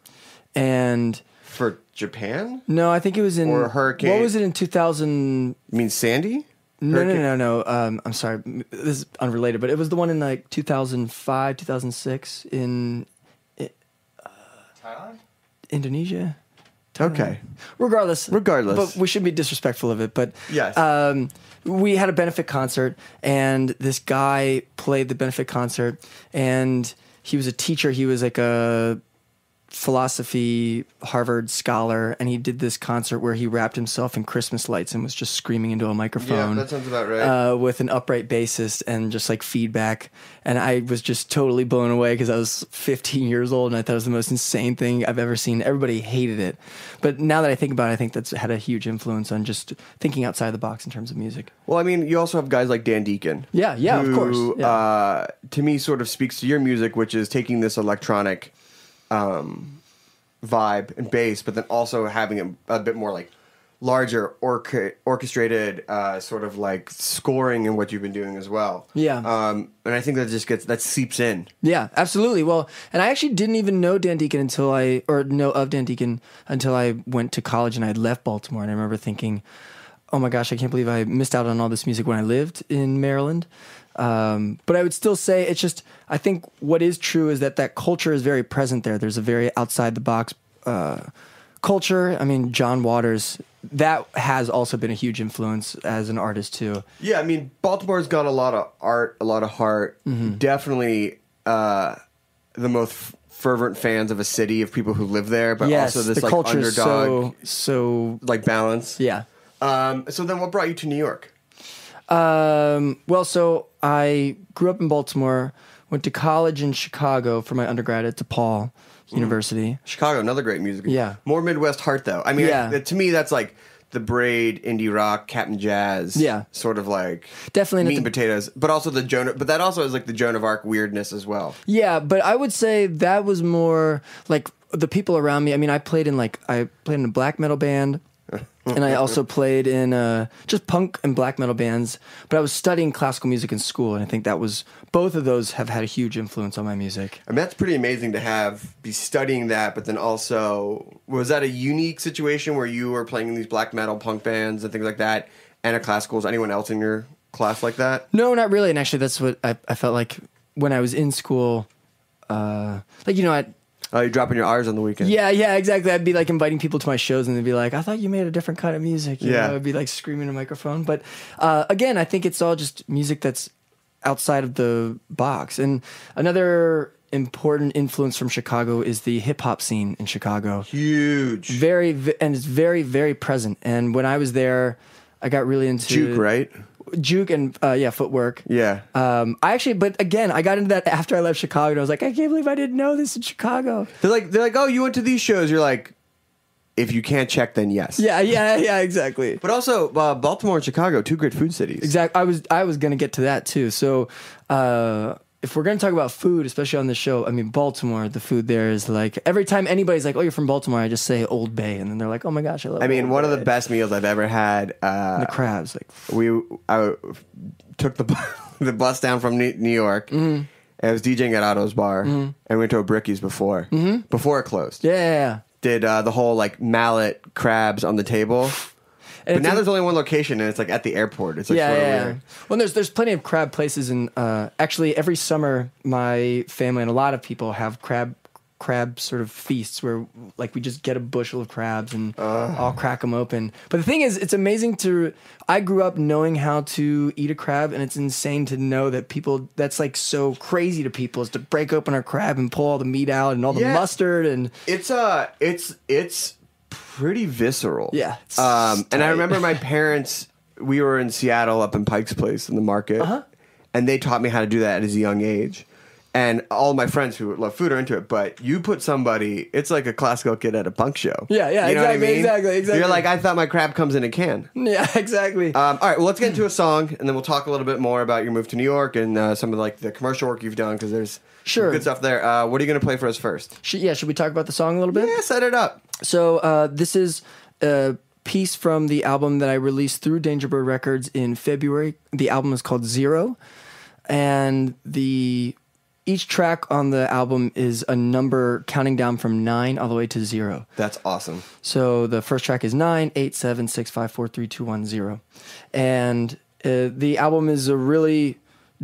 And... For Japan? No, I think it was in... Or a hurricane? What was it in 2000... You mean Sandy? No. I'm sorry. This is unrelated, but it was the one in like 2005, 2006 in Thailand? Indonesia. Okay. Regardless. But we shouldn't be disrespectful of it. But yes. We had a benefit concert, and this guy played the benefit concert, and he was a teacher. He was like a philosophy Harvard scholar, and he did this concert where he wrapped himself in Christmas lights and was just screaming into a microphone. Yeah, that sounds about right. With an upright bassist and just like feedback. And I was just totally blown away because I was 15 years old and I thought it was the most insane thing I've ever seen. Everybody hated it. But now that I think about it, I think that's had a huge influence on just thinking outside the box in terms of music. Well, I mean, you also have guys like Dan Deacon. Yeah, who, of course. Yeah. To me, sort of speaks to your music, which is taking this electronic vibe and bass, but then also having a bit more like larger orchestrated sort of like scoring in what you've been doing as well. Yeah. And I think that seeps in. Yeah, absolutely. Well, and I actually didn't even know Dan Deacon until I went to college and I had left Baltimore, and I remember thinking, oh my gosh, I can't believe I missed out on all this music when I lived in Maryland. But I would still say it's just, I think what is true is that culture is very present there. There's a very outside the box culture. I mean, John Waters, that has also been a huge influence as an artist too. Yeah, I mean, Baltimore's got a lot of art, a lot of heart. Definitely the most fervent fans of a city, of people who live there, but Yes, also this the like culture's underdog, so like balance. yeah. So then, what brought you to New York? Well, so I grew up in Baltimore, went to college in Chicago for my undergrad at DePaul University. Chicago, another great music. Yeah. More Midwest heart, though. I mean, Yeah. to me, that's like the Braid, indie rock, Captain Jazz. Yeah. Sort of like Definitely meat not and potatoes, but also but that also is like the Joan of Arc weirdness as well. Yeah, but I would say that was more like the people around me. I mean, I played in a black metal band. And I also played in just punk and black metal bands, but I was studying classical music in school, and I think both of those have had a huge influence on my music. I mean, that's pretty amazing to be studying that, but then also, was that a unique situation where you were playing in these black metal punk bands and things like that, and a classical? Was anyone else in your class like that? No, not really. And actually, that's what I felt like when I was in school. You're dropping your R's on the weekend. Yeah, exactly. I'd be like inviting people to my shows, and they'd be like, "I thought you made a different kind of music." You know? I'd be like screaming in a microphone. But again, I think it's all just music that's outside of the box. And another important influence from Chicago is the hip hop scene in Chicago. Huge, and it's very, very present. And when I was there, I got really into Juke, right? Juke and footwork. Yeah. But again, I got into that after I left Chicago, and I was like, I can't believe I didn't know this in Chicago. They're like, oh, you went to these shows. You're like, if you can't check, then yes. Yeah, exactly. But also, Baltimore and Chicago, two great food cities. Exactly. I was going to get to that too. So, if we're going to talk about food, especially on the show, I mean, Baltimore, the food there is like, every time anybody's like, oh, you're from Baltimore, I just say Old Bay. And then they're like, oh my gosh, I love I mean, Old one Bay. of the best meals I've ever had. The crabs. I took the bus down from New York. Mm-hmm. I was DJing at Otto's Bar. Mm-hmm. And we went to a Bricky's before it closed. Yeah. Did the whole like mallet crabs on the table. But now there's only one location, and it's like at the airport. It's like sort of weird. Well, there's plenty of crab places, and actually every summer my family and a lot of people have crab sort of feasts where like we just get a bushel of crabs and I'll crack them open. But the thing is, it's amazing I grew up knowing how to eat a crab, and it's insane to know that that's like so crazy to people, is to break open a crab and pull all the meat out and all the mustard, and it's pretty visceral. Yeah. And I remember my parents, we were in Seattle up in Pike's Place in the market, and they taught me how to do that at a young age. And all my friends who love food are into it, but you put somebody, it's like a classical kid at a punk show. Yeah, you know exactly, what I mean? exactly. You're like, I thought my crab comes in a can. Yeah, exactly. All right, well, let's get into a song, and then we'll talk a little bit more about your move to New York and some of like the commercial work you've done, because there's some good stuff there. What are you going to play for us first? Should we talk about the song a little bit? Yeah, set it up. So this is a piece from the album that I released through Danger Bird Records in February. The album is called Zero, and each track on the album is a number counting down from 9 all the way to 0. That's awesome. So the first track is 9, 8, 7, 6, 5, 4, 3, 2, 1, 0. And the album is a really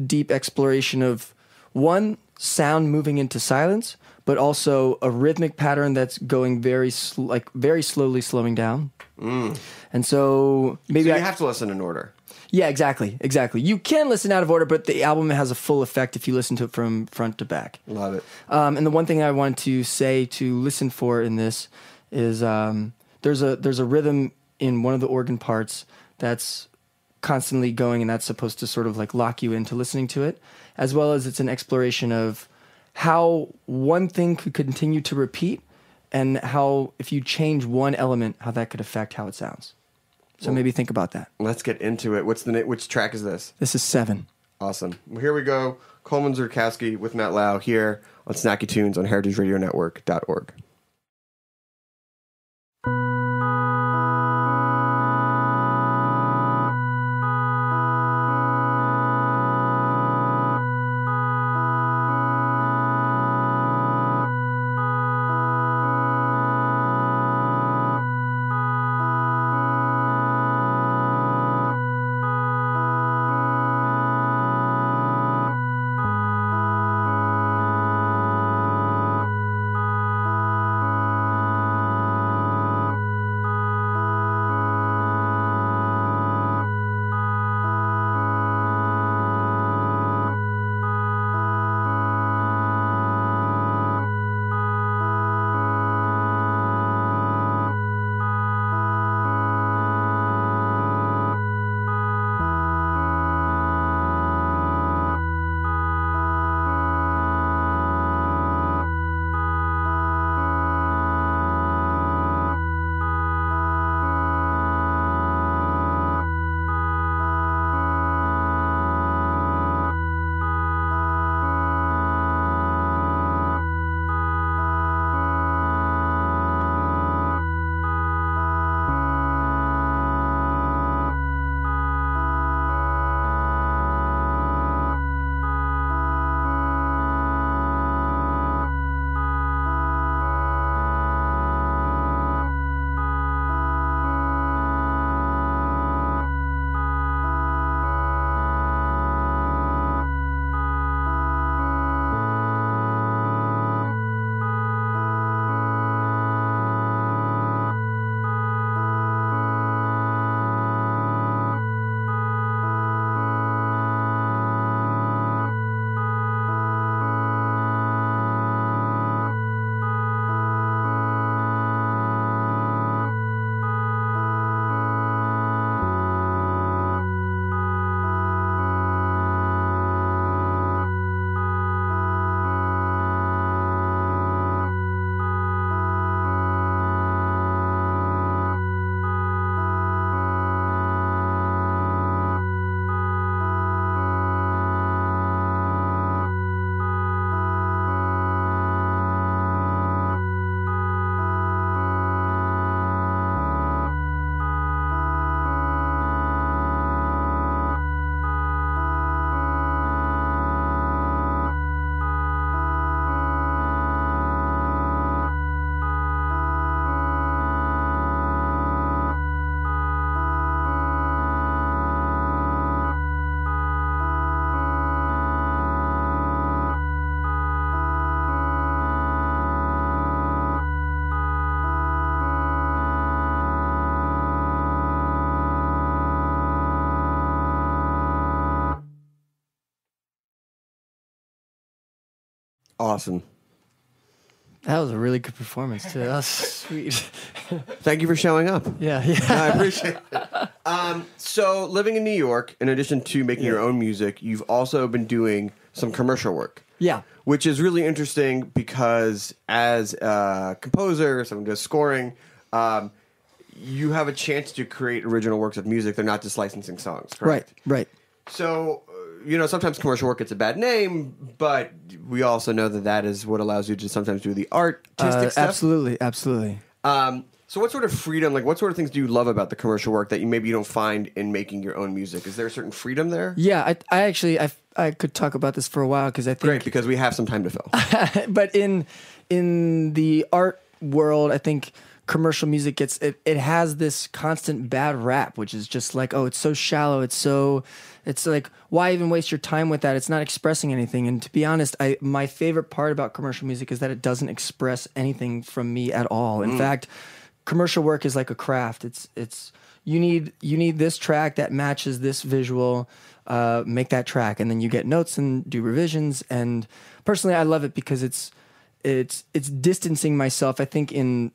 deep exploration of one, sound moving into silence, but also a rhythmic pattern that's going very slowly slowing down. And so maybe you have to listen in order. Yeah, exactly. You can listen out of order, but the album has a full effect if you listen to it from front to back. Love it. And the one thing I wanted to say to listen for in this is there's a rhythm in one of the organ parts that's constantly going, and that's supposed to sort of like lock you into listening to it, as well as it's an exploration of how one thing could continue to repeat, and how if you change one element, how that could affect how it sounds. So maybe think about that. Let's get into it. Which track is this? This is 7. Awesome. Well, here we go. Coleman, Zurkowski with Matt Lau here on Snacky Tunes on heritageradionetwork.org. Awesome. That was a really good performance too. That was sweet. Thank you for showing up. Yeah. I appreciate it. So living in New York, in addition to making your own music, you've also been doing some commercial work. Yeah. Which is really interesting because as a composer, someone does scoring, you have a chance to create original works of music. They're not just licensing songs, correct? Right. So, sometimes commercial work gets a bad name, but we also know that is what allows you to sometimes do the artistic stuff. Absolutely. So what sort of freedom, what sort of things do you love about the commercial work that you don't find in making your own music? Is there a certain freedom there? Yeah, I could talk about this for a while because I think... Great, because we have some time to fill. But in the art world, I think commercial music it has this constant bad rap, which is just like, oh, it's so shallow, it's like, why even waste your time with that? It's not expressing anything. And to be honest, my favorite part about commercial music is that it doesn't express anything from me at all. In fact, commercial work is like a craft. It's you need this track that matches this visual, make that track, and then you get notes and do revisions. And personally, I love it because it's distancing myself. I think in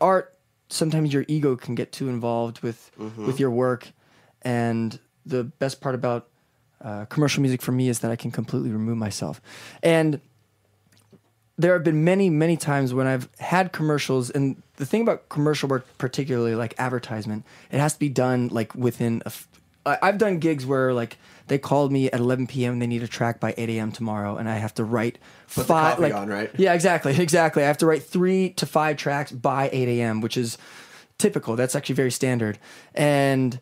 art, sometimes your ego can get too involved with your work, and the best part about commercial music for me is that I can completely remove myself. And there have been many, many times when I've had commercials, and the thing about commercial work, particularly like advertisement, it has to be done like within I've done gigs where like they called me at 11 p.m. and they need a track by 8 a.m. tomorrow, and I have to write Put the coffee on, right? Yeah, exactly. I have to write 3 to 5 tracks by 8 a.m., which is typical. That's actually very standard. And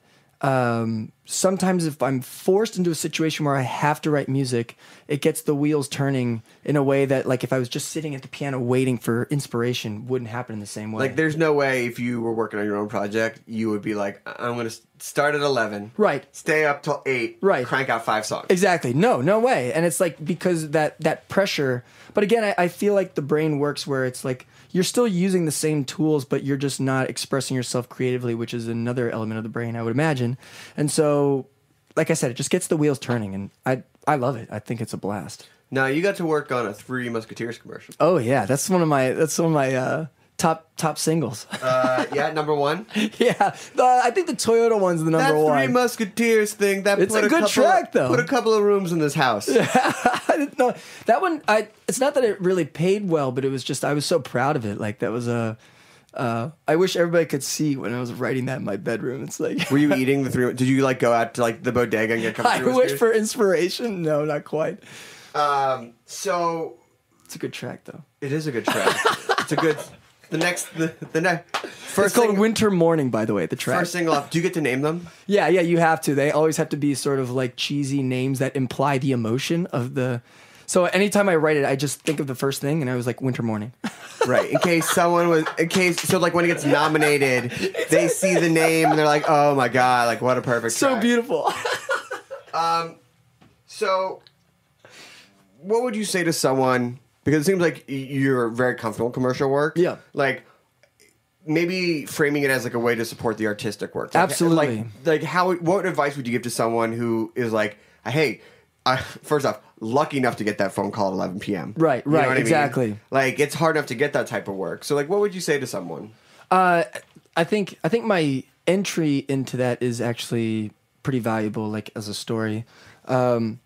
sometimes if I'm forced into a situation where I have to write music, it gets the wheels turning in a way that, like, if I was just sitting at the piano waiting for inspiration, wouldn't happen in the same way. Like, there's no way if you were working on your own project, you would be like, I'm going to start at 11. Right. Stay up till 8. Right. Crank out 5 songs. Exactly. No way. And it's like, because that pressure, but again, I feel like the brain works where it's like, you're still using the same tools, but you're just not expressing yourself creatively, which is another element of the brain, I would imagine. And so, like I said, it just gets the wheels turning, and I love it. I think it's a blast. Now, you got to work on a Three Musketeers commercial. Oh yeah, that's one of my top singles. Yeah, number 1. Yeah, I think the Toyota one's the number 1. That Three Musketeers thing. It's a good track, though. Put a couple of rooms in this house. No, that one. It's not that it really paid well, but it was just I was so proud of it. Like that was I wish everybody could see when I was writing that in my bedroom. It's like, were you eating the 3? Did you like go out to like the bodega and get a couple? I wish for inspiration. No, not quite. So it's a good track, though. It is a good track. It's a good. The next. First it's called Winter Morning, by the way. The track. First single off. Do you get to name them? Yeah, you have to. They always have to be sort of like cheesy names that imply the emotion of the. So anytime I write it, I just think of the first thing, and I was like, Winter Morning. Right. So like when it gets nominated, they see the name and they're like, oh my God, like what a perfect so track. Beautiful. So what would you say to someone, because it seems like you're very comfortable in commercial work. Yeah. Like maybe framing it as like a way to support the artistic work. Like, absolutely. What advice would you give to someone who is like, hey, first off, lucky enough to get that phone call at 11 p.m. Right, you know what exactly. I mean? Like, it's hard enough to get that type of work. So, like, what would you say to someone? I think my entry into that is actually pretty valuable, like, as a story. I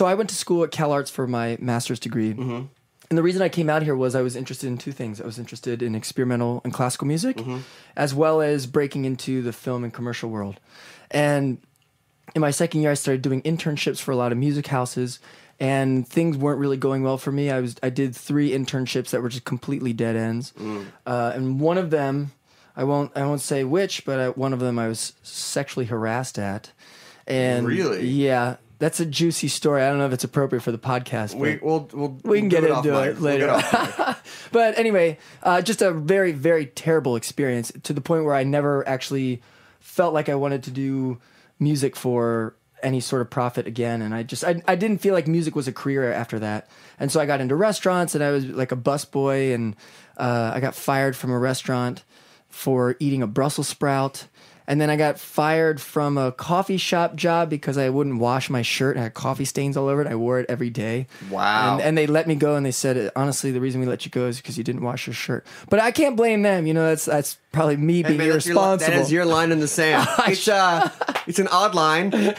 went to school at Cal Arts for my master's degree. Mm-hmm. And the reason I came out here was I was interested in 2 things. I was interested in experimental and classical music, as well as breaking into the film and commercial world. And in my second year, I started doing internships for a lot of music houses, and things weren't really going well for me. I did 3 internships that were just completely dead ends, and one of them, I won't say which, but one of them I was sexually harassed at. And really, yeah, that's a juicy story. I don't know if it's appropriate for the podcast. We can get into it later. But anyway, just a very, very terrible experience to the point where I never actually felt like I wanted to do music for any sort of profit again, and I didn't feel like music was a career after that. And so I got into restaurants, and I was like a busboy, and I got fired from a restaurant for eating a Brussels sprout. And then I got fired from a coffee shop job because I wouldn't wash my shirt. I had coffee stains all over it. I wore it every day. Wow. And they let me go, and they said, honestly, the reason we let you go is because you didn't wash your shirt. But I can't blame them. You know, that's probably me being irresponsible. That is your line in the sand. It's an odd line, but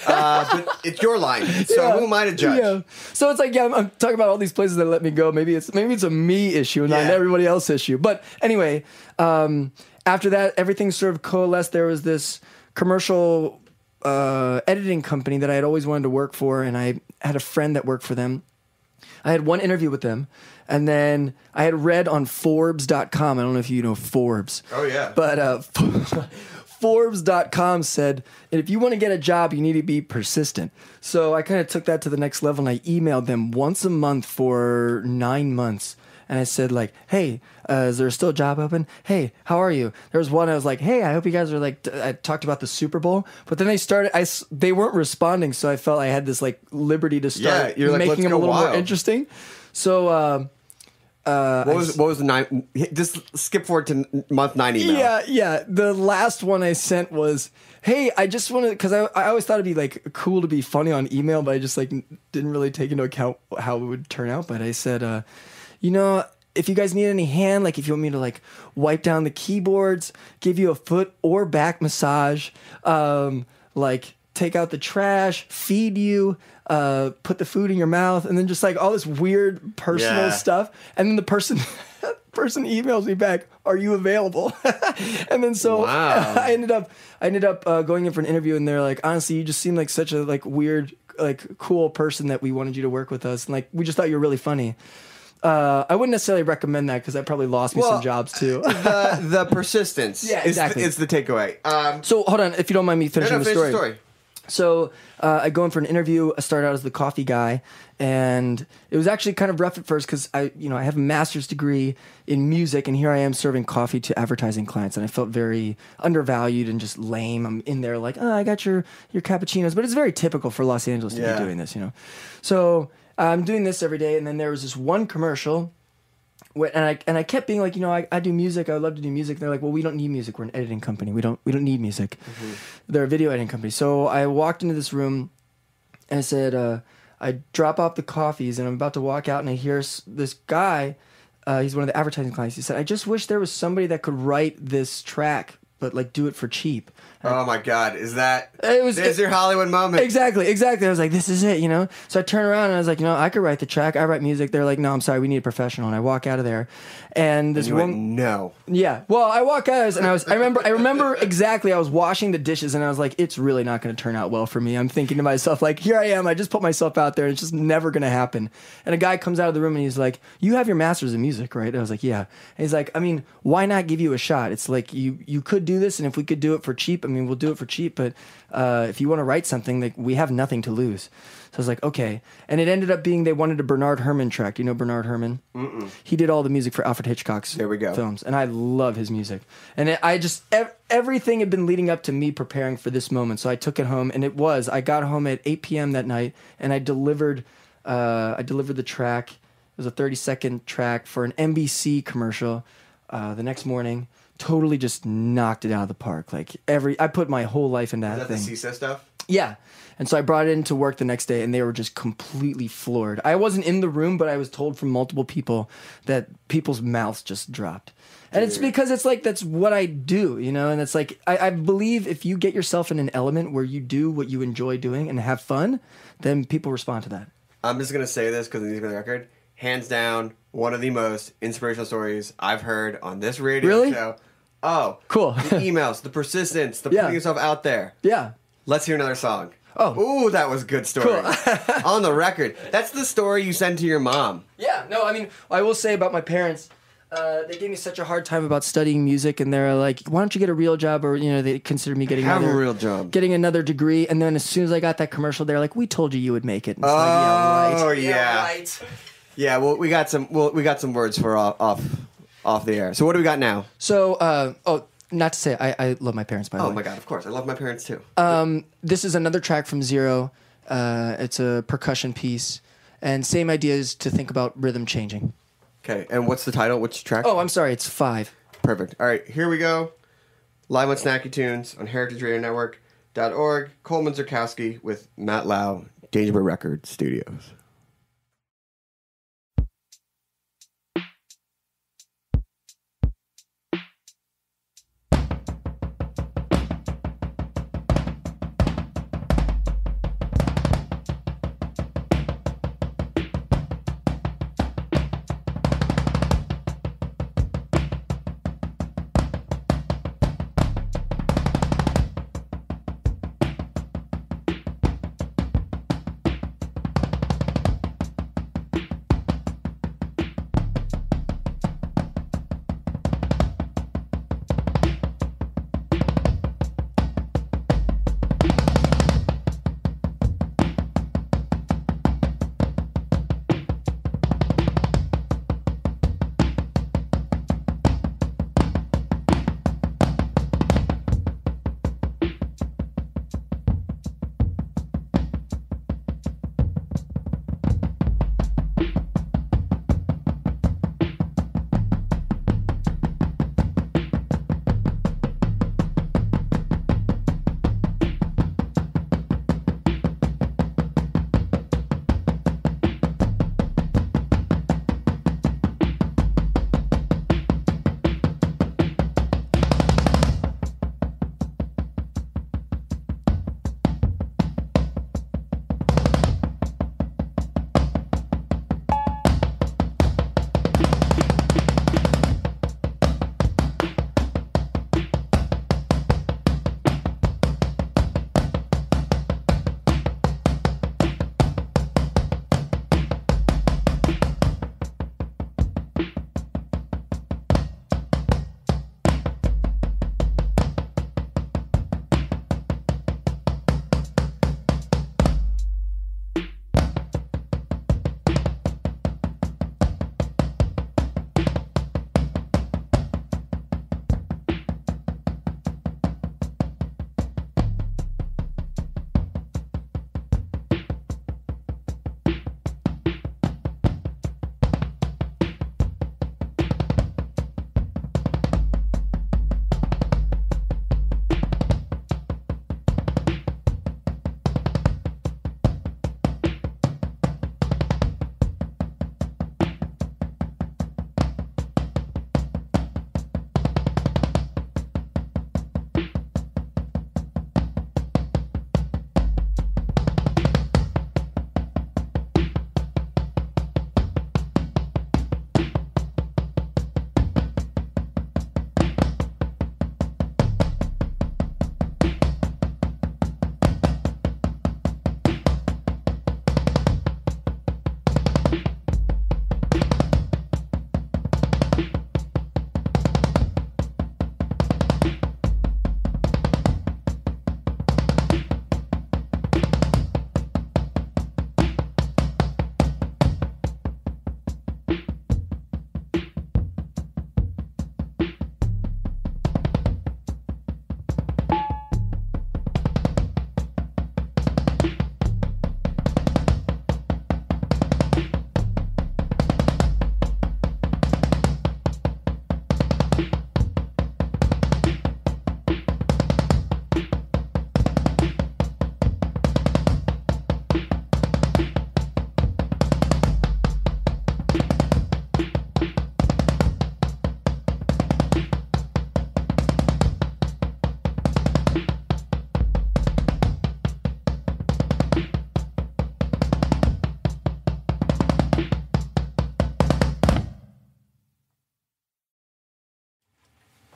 it's your line. So who am I to judge? Yeah. So it's like, I'm talking about all these places that let me go. Maybe it's a me issue, not an everybody else issue. But anyway, after that, everything sort of coalesced. There was this commercial editing company that I had always wanted to work for, and I had a friend that worked for them. I had one interview with them, and then I had read on Forbes.com. I don't know if you know Forbes. Oh, yeah. But Forbes.com said, if you want to get a job, you need to be persistent. So I kind of took that to the next level, and I emailed them once a month for 9 months. And I said, like, hey, is there still a job open? Hey, how are you? There was one I was like, hey, I hope you guys are like, I talked about the Super Bowl. But then they weren't responding. So I felt I had this like liberty to start making them a little more interesting. So what was the 9? Just skip forward to month 9 email. Yeah. The last one I sent was, hey, I just want to, because I always thought it'd be like cool to be funny on email, but I just like didn't really take into account how it would turn out. But I said, if you guys need any hand, like if you want me to like wipe down the keyboards, give you a foot or back massage, like take out the trash, feed you, put the food in your mouth, and then just like all this weird personal stuff. And then the person emails me back, are you available? And then so I ended up going in for an interview, and they're like, honestly, you just seem like such a like weird, like cool person that we wanted you to work with us. And like, we just thought you were really funny. I wouldn't necessarily recommend that because that probably lost me some jobs too. the persistence is the takeaway. So hold on, if you don't mind me finishing the finish story. So I go in for an interview. I start out as the coffee guy, and it was actually kind of rough at first because I have a master's degree in music, and here I am serving coffee to advertising clients, and I felt very undervalued and just lame. I'm in there like, I got your cappuccinos, but it's very typical for Los Angeles to be doing this, So I'm doing this every day, and then there was this one commercial, and I kept being like, I do music. I would love to do music. And they're like, well, we don't need music. We're an editing company. We don't need music. Mm-hmm. They're a video editing company. So I walked into this room, and I said, I drop off the coffees, and I'm about to walk out, and I hear this guy. He's one of the advertising clients. He said, I just wish there was somebody that could write this track, but like do it for cheap. Oh my God! There's your Hollywood moment. Exactly. I was like, this is it, So I turn around and I was like, I could write the track. I write music. They're like, no, I'm sorry, we need a professional. And I walk out of there, and this woman, no. Yeah. Well, I walk out and I remember exactly. I was washing the dishes, and I was like, it's really not going to turn out well for me. I'm thinking to myself, like, here I am. I just put myself out there, and it's just never going to happen. And a guy comes out of the room, and he's like, you have your master's in music, right? And I was like, yeah. And he's like, I mean, why not give you a shot? It's like you could do this, and if we could do it for cheap, we'll do it for cheap, but if you want to write something, like, we have nothing to lose. So I was like, okay. And it ended up being they wanted a Bernard Herrmann track. You know Bernard Herrmann? Mm-mm. He did all the music for Alfred Hitchcock's films, and I love his music. And everything had been leading up to me preparing for this moment, so I took it home, and I got home at 8 p.m. that night, and I delivered the track. It was a 30-second track for an NBC commercial the next morning. Totally just knocked it out of the park. Like I put my whole life in that thing. Is that the CISA stuff? Yeah. And so I brought it into work the next day, and they were just completely floored. I wasn't in the room, but I was told from multiple people that people's mouths just dropped. And it's because it's like, that's what I do, and it's like, I believe if you get yourself in an element where you do what you enjoy doing and have fun, then people respond to that. I'm just going to say this because it needs to be on the record. Hands down, one of the most inspirational stories I've heard on this radio show. Oh, cool. The emails, the persistence, the putting yourself out there. Yeah. Let's hear another song. Oh. Ooh, that was a good story. Cool. On the record. That's the story you send to your mom. Yeah. No, I will say about my parents, they gave me such a hard time about studying music, and they're like, why don't you get a real job? Or, they considered me getting a real job. Getting another degree. And then as soon as I got that commercial, they're like, we told you would make it. And it's yeah, right. Yeah, well, we got some words for off the air. So what do we got now? So, not to say I love my parents, by the way. Oh my God, of course. I love my parents too. This is another track from Zero. It's a percussion piece. And same idea is to think about rhythm changing. Okay, and what's the title? Which track? Oh, I'm sorry, it's 5. Perfect. All right, here we go. Live on Snacky Tunes on heritageradionetwork.org. Coleman Zurkowski with Matt Lau, Dangerbird Records Studios.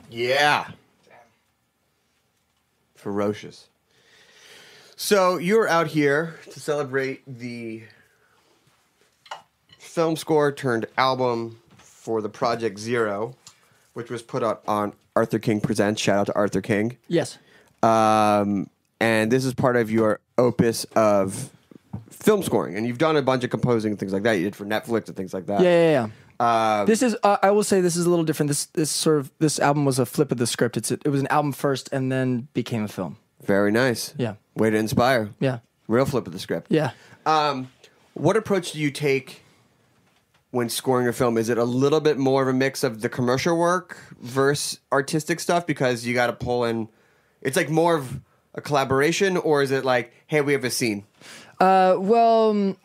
Yeah. Ferocious. So you're out here to celebrate the film score turned album for the Project Zero, which was put out on Arthur King Presents. Shout out to Arthur King. Yes. And this is part of your opus of film scoring. And you've done a bunch of composing and things like that. You did for Netflix and things like that. Yeah. This is, I will say, this is a little different. This album was a flip of the script. It was an album first and then became a film. Very nice. Yeah. Way to inspire. Yeah. Real flip of the script. Yeah. What approach do you take when scoring a film? Is it a little bit more of a mix of the commercial work versus artistic stuff because you got to pull in? It's like more of a collaboration, or is it like, hey, we have a scene? Well,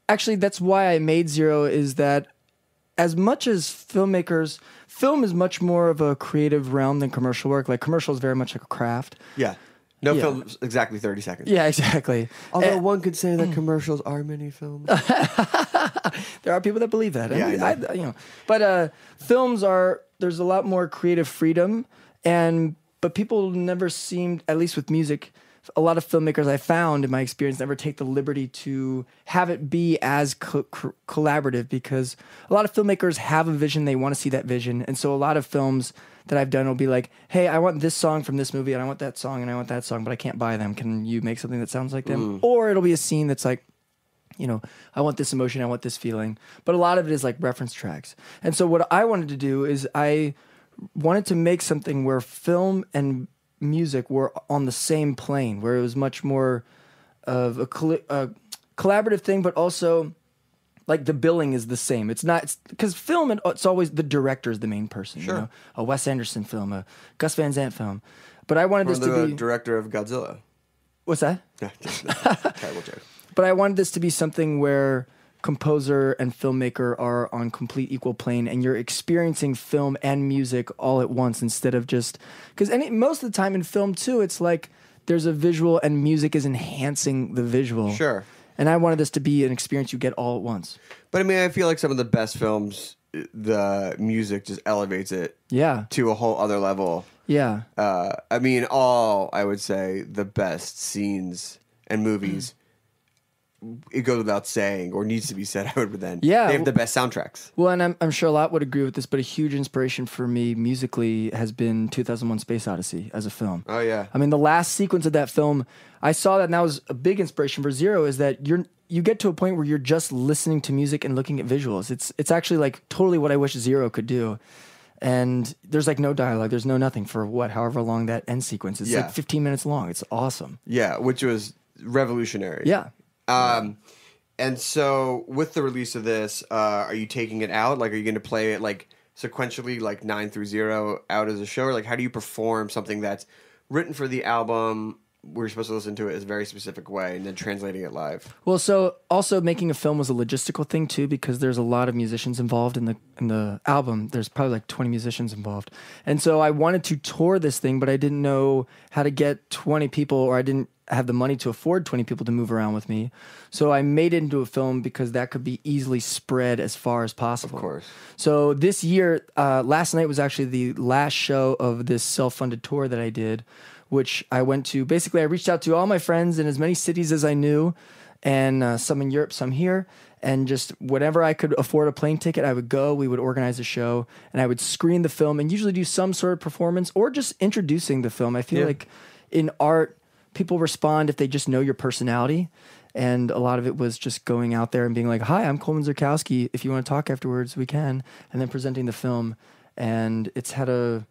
actually, that's why I made Zero. Is that as much as filmmakers, film is much more of a creative realm than commercial work. Like commercial is very much like a craft. Yeah. No film's exactly 30 seconds. Yeah, exactly. Although one could say that commercials are mini films. There are people that believe that. Yeah, But films are, there's a lot more creative freedom, but people never seemed, at least with music, a lot of filmmakers I found in my experience never take the liberty to have it be as collaborative, because a lot of filmmakers have a vision, they want to see that vision, and so a lot of films that I've done will be like, hey, I want this song from this movie, and I want that song, and I want that song, but I can't buy them. Can you make something that sounds like them? Or it'll be a scene that's like, I want this emotion, I want this feeling. But a lot of it is like reference tracks. And so what I wanted to do is I wanted to make something where film and music were on the same plane, where it was much more of a collaborative thing, but also like the billing is the same. It's not, because film, it's always the director is the main person. Sure. A Wes Anderson film, a Gus Van Sant film. But I wanted this to be director of Godzilla. What's that? Terrible joke. But I wanted this to be something where composer and filmmaker are on complete equal plane, and you're experiencing film and music all at once instead of just, because most of the time in film too, it's like there's a visual and music is enhancing the visual. Sure. And I wanted this to be an experience you get all at once. But I mean, I feel like some of the best films, the music just elevates it to a whole other level. Yeah. I mean, I would say the best scenes and movies, it goes without saying, or needs to be said, I would then. Yeah. They have the best soundtracks. Well, and I'm sure a lot would agree with this, but a huge inspiration for me musically has been 2001: Space Odyssey as a film. Oh, yeah. I mean, the last sequence of that film, I saw that, and that was a big inspiration for Zero, is that you get to a point where you're just listening to music and looking at visuals. It's actually like totally what I wish Zero could do. And there's like no dialogue, there's no nothing for however long that end sequence is. It's like 15 minutes long. It's awesome. Yeah, which was revolutionary. Yeah. And so with the release of this, are you taking it out? Like, are you going to play it like sequentially, like 9 through 0 out as a show? Or like, how do you perform something that's written for the album? We're supposed to listen to it in a very specific way, and then translating it live. Well, so also making a film was a logistical thing too, because there's a lot of musicians involved in the album. There's probably like 20 musicians involved, and so I wanted to tour this thing, but I didn't know how to get 20 people, or I didn't have the money to afford 20 people to move around with me. So I made it into a film because that could be easily spread as far as possible. Of course. So this year, last night was actually the last show of this self-funded tour that I did, which I went to. Basically, I reached out to all my friends in as many cities as I knew, and some in Europe, some here, and just whenever I could afford a plane ticket, I would go, we would organize a show, and I would screen the film and usually do some sort of performance or just introducing the film. I feel like in art, people respond if they just know your personality, and a lot of it was just going out there and being like, hi, I'm Coleman Zurkowski. If you want to talk afterwards, we can, and then presenting the film, and it's had a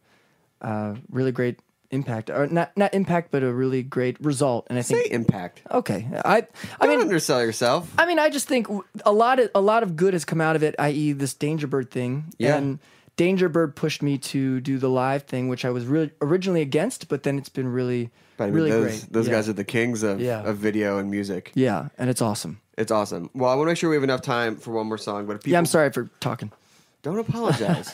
really great impact, or not impact, but a really great result. And I think impact. Okay, I mean, undersell yourself. I mean, I just think a lot of good has come out of it. I.e., this Danger Bird thing. Yeah. And Danger Bird pushed me to do the live thing, which I was really originally against, but then it's been really great. Those guys are the kings of video and music. Yeah, and it's awesome. It's awesome. Well, I want to make sure we have enough time for one more song. But if people, I'm sorry for talking. Don't apologize.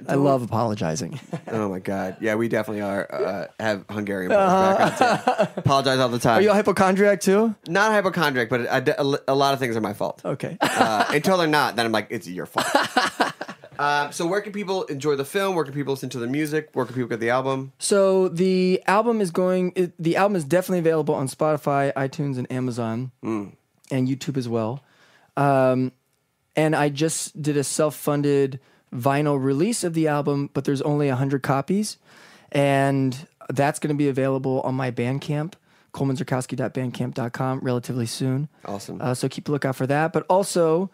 I love apologizing. Oh my God! Yeah, we definitely are. Have Hungarian background too. Apologize all the time. Are you a hypochondriac too? Not a hypochondriac, but a lot of things are my fault. Okay. Until they're not, then I'm like, it's your fault. So where can people enjoy the film? Where can people listen to the music? Where can people get the album? So the album is definitely available on Spotify, iTunes, and Amazon, and YouTube as well. And I just did a self-funded vinyl release of the album, but there's only 100 copies, and that's going to be available on my Bandcamp, colemanzurkowski.bandcamp.com, relatively soon. Awesome. So keep a lookout for that. But also,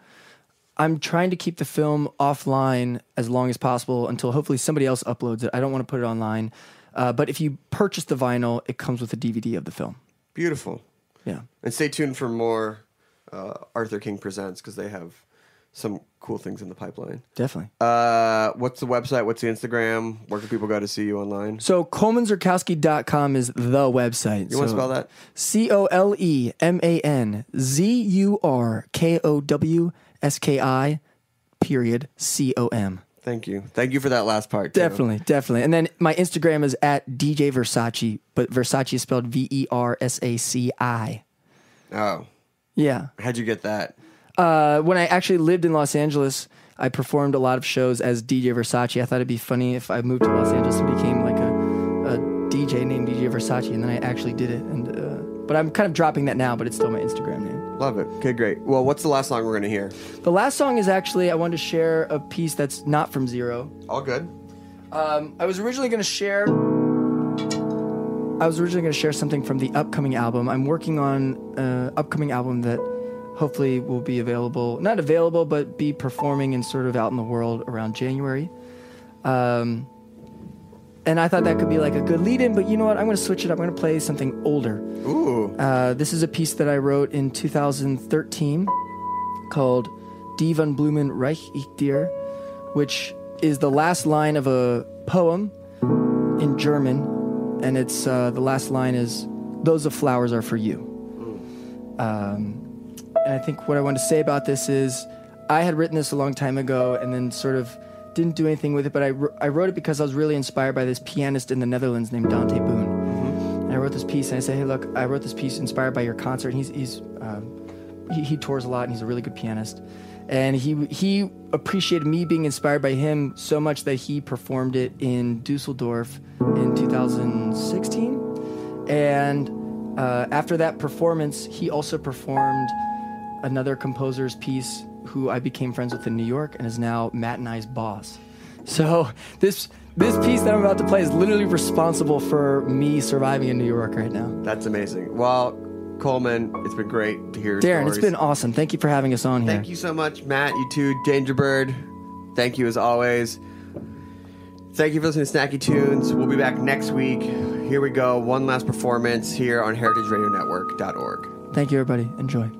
I'm trying to keep the film offline as long as possible until hopefully somebody else uploads it. I don't want to put it online. But if you purchase the vinyl, it comes with a DVD of the film. Beautiful. Yeah. And stay tuned for more Arthur King Presents, because they have some cool things in the pipeline. Definitely. What's the website? What's the Instagram? Where can people go to see you online? So ColemanZurkowski.com is the website. You want to spell that? ColemanZurkowski.com. Thank you. Thank you for that last part. Definitely. And then my Instagram is at DJ Versace, but Versace is spelled Versaci. Oh. Yeah. How'd you get that? When I actually lived in Los Angeles, I performed a lot of shows as DJ Versace. I thought it'd be funny if I moved to Los Angeles and became like a DJ named DJ Versace, and then I actually did it. But I'm kind of dropping that now, but it's still my Instagram name. Love it. Okay, great. Well, what's the last song we're going to hear? The last song is actually, I wanted to share a piece that's not from Zero. All good. I was originally going to share something from the upcoming album. I'm working on an upcoming album that hopefully will be available, not available, but be performing and sort of out in the world around January. And I thought that could be like a good lead-in, but you know what? I'm going to switch it up. I'm going to play something older. Ooh. This is a piece that I wrote in 2013 called Die von Blumen reich ich dir, which is the last line of a poem in German, and it's the last line is, "Those of flowers are for you." And I think what I want to say about this is I had written this a long time ago and then sort of didn't do anything with it, but I wrote it because I was really inspired by this pianist in the Netherlands named Dante Boone. And I wrote this piece and I said, hey, look, I wrote this piece inspired by your concert. And he tours a lot and he's a really good pianist. And he appreciated me being inspired by him so much that he performed it in Dusseldorf in 2016. And after that performance, he also performed another composer's piece who I became friends with in New York and is now Matt and I's boss. So this piece that I'm about to play is literally responsible for me surviving in New York right now. That's amazing. Well, Coleman, it's been great to hear your Darren, stories. it's been awesome. Thank you for having us on here. Thank you so much, Matt. You too, Dangerbird. Thank you as always. Thank you for listening to Snacky Tunes. We'll be back next week. Here we go. One last performance here on heritageradionetwork.org. Thank you, everybody. Enjoy.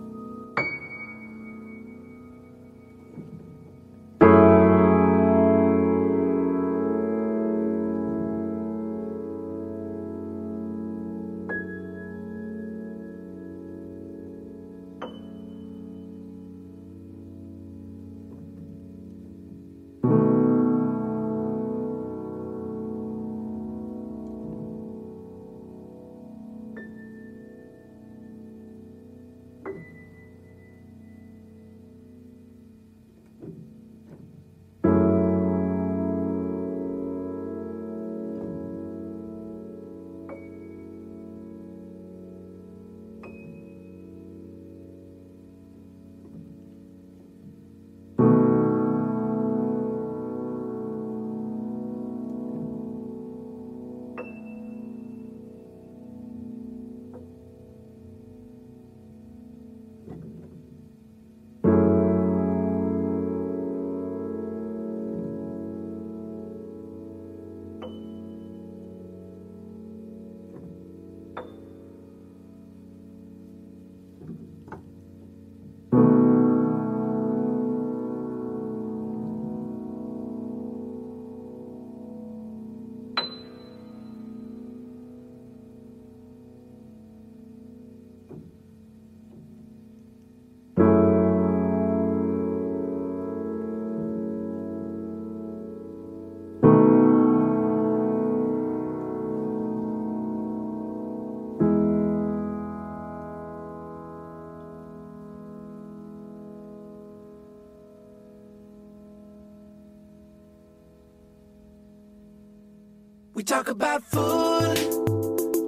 We talk about food,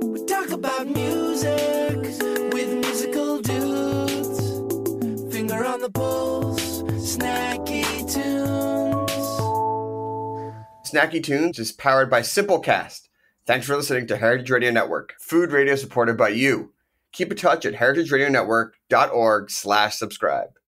we talk about music, with musical dudes. Finger on the pulse, Snacky Tunes. Snacky Tunes is powered by Simplecast. Thanks for listening to Heritage Radio Network, food radio supported by you. Keep in touch at heritageradionetwork.org/subscribe.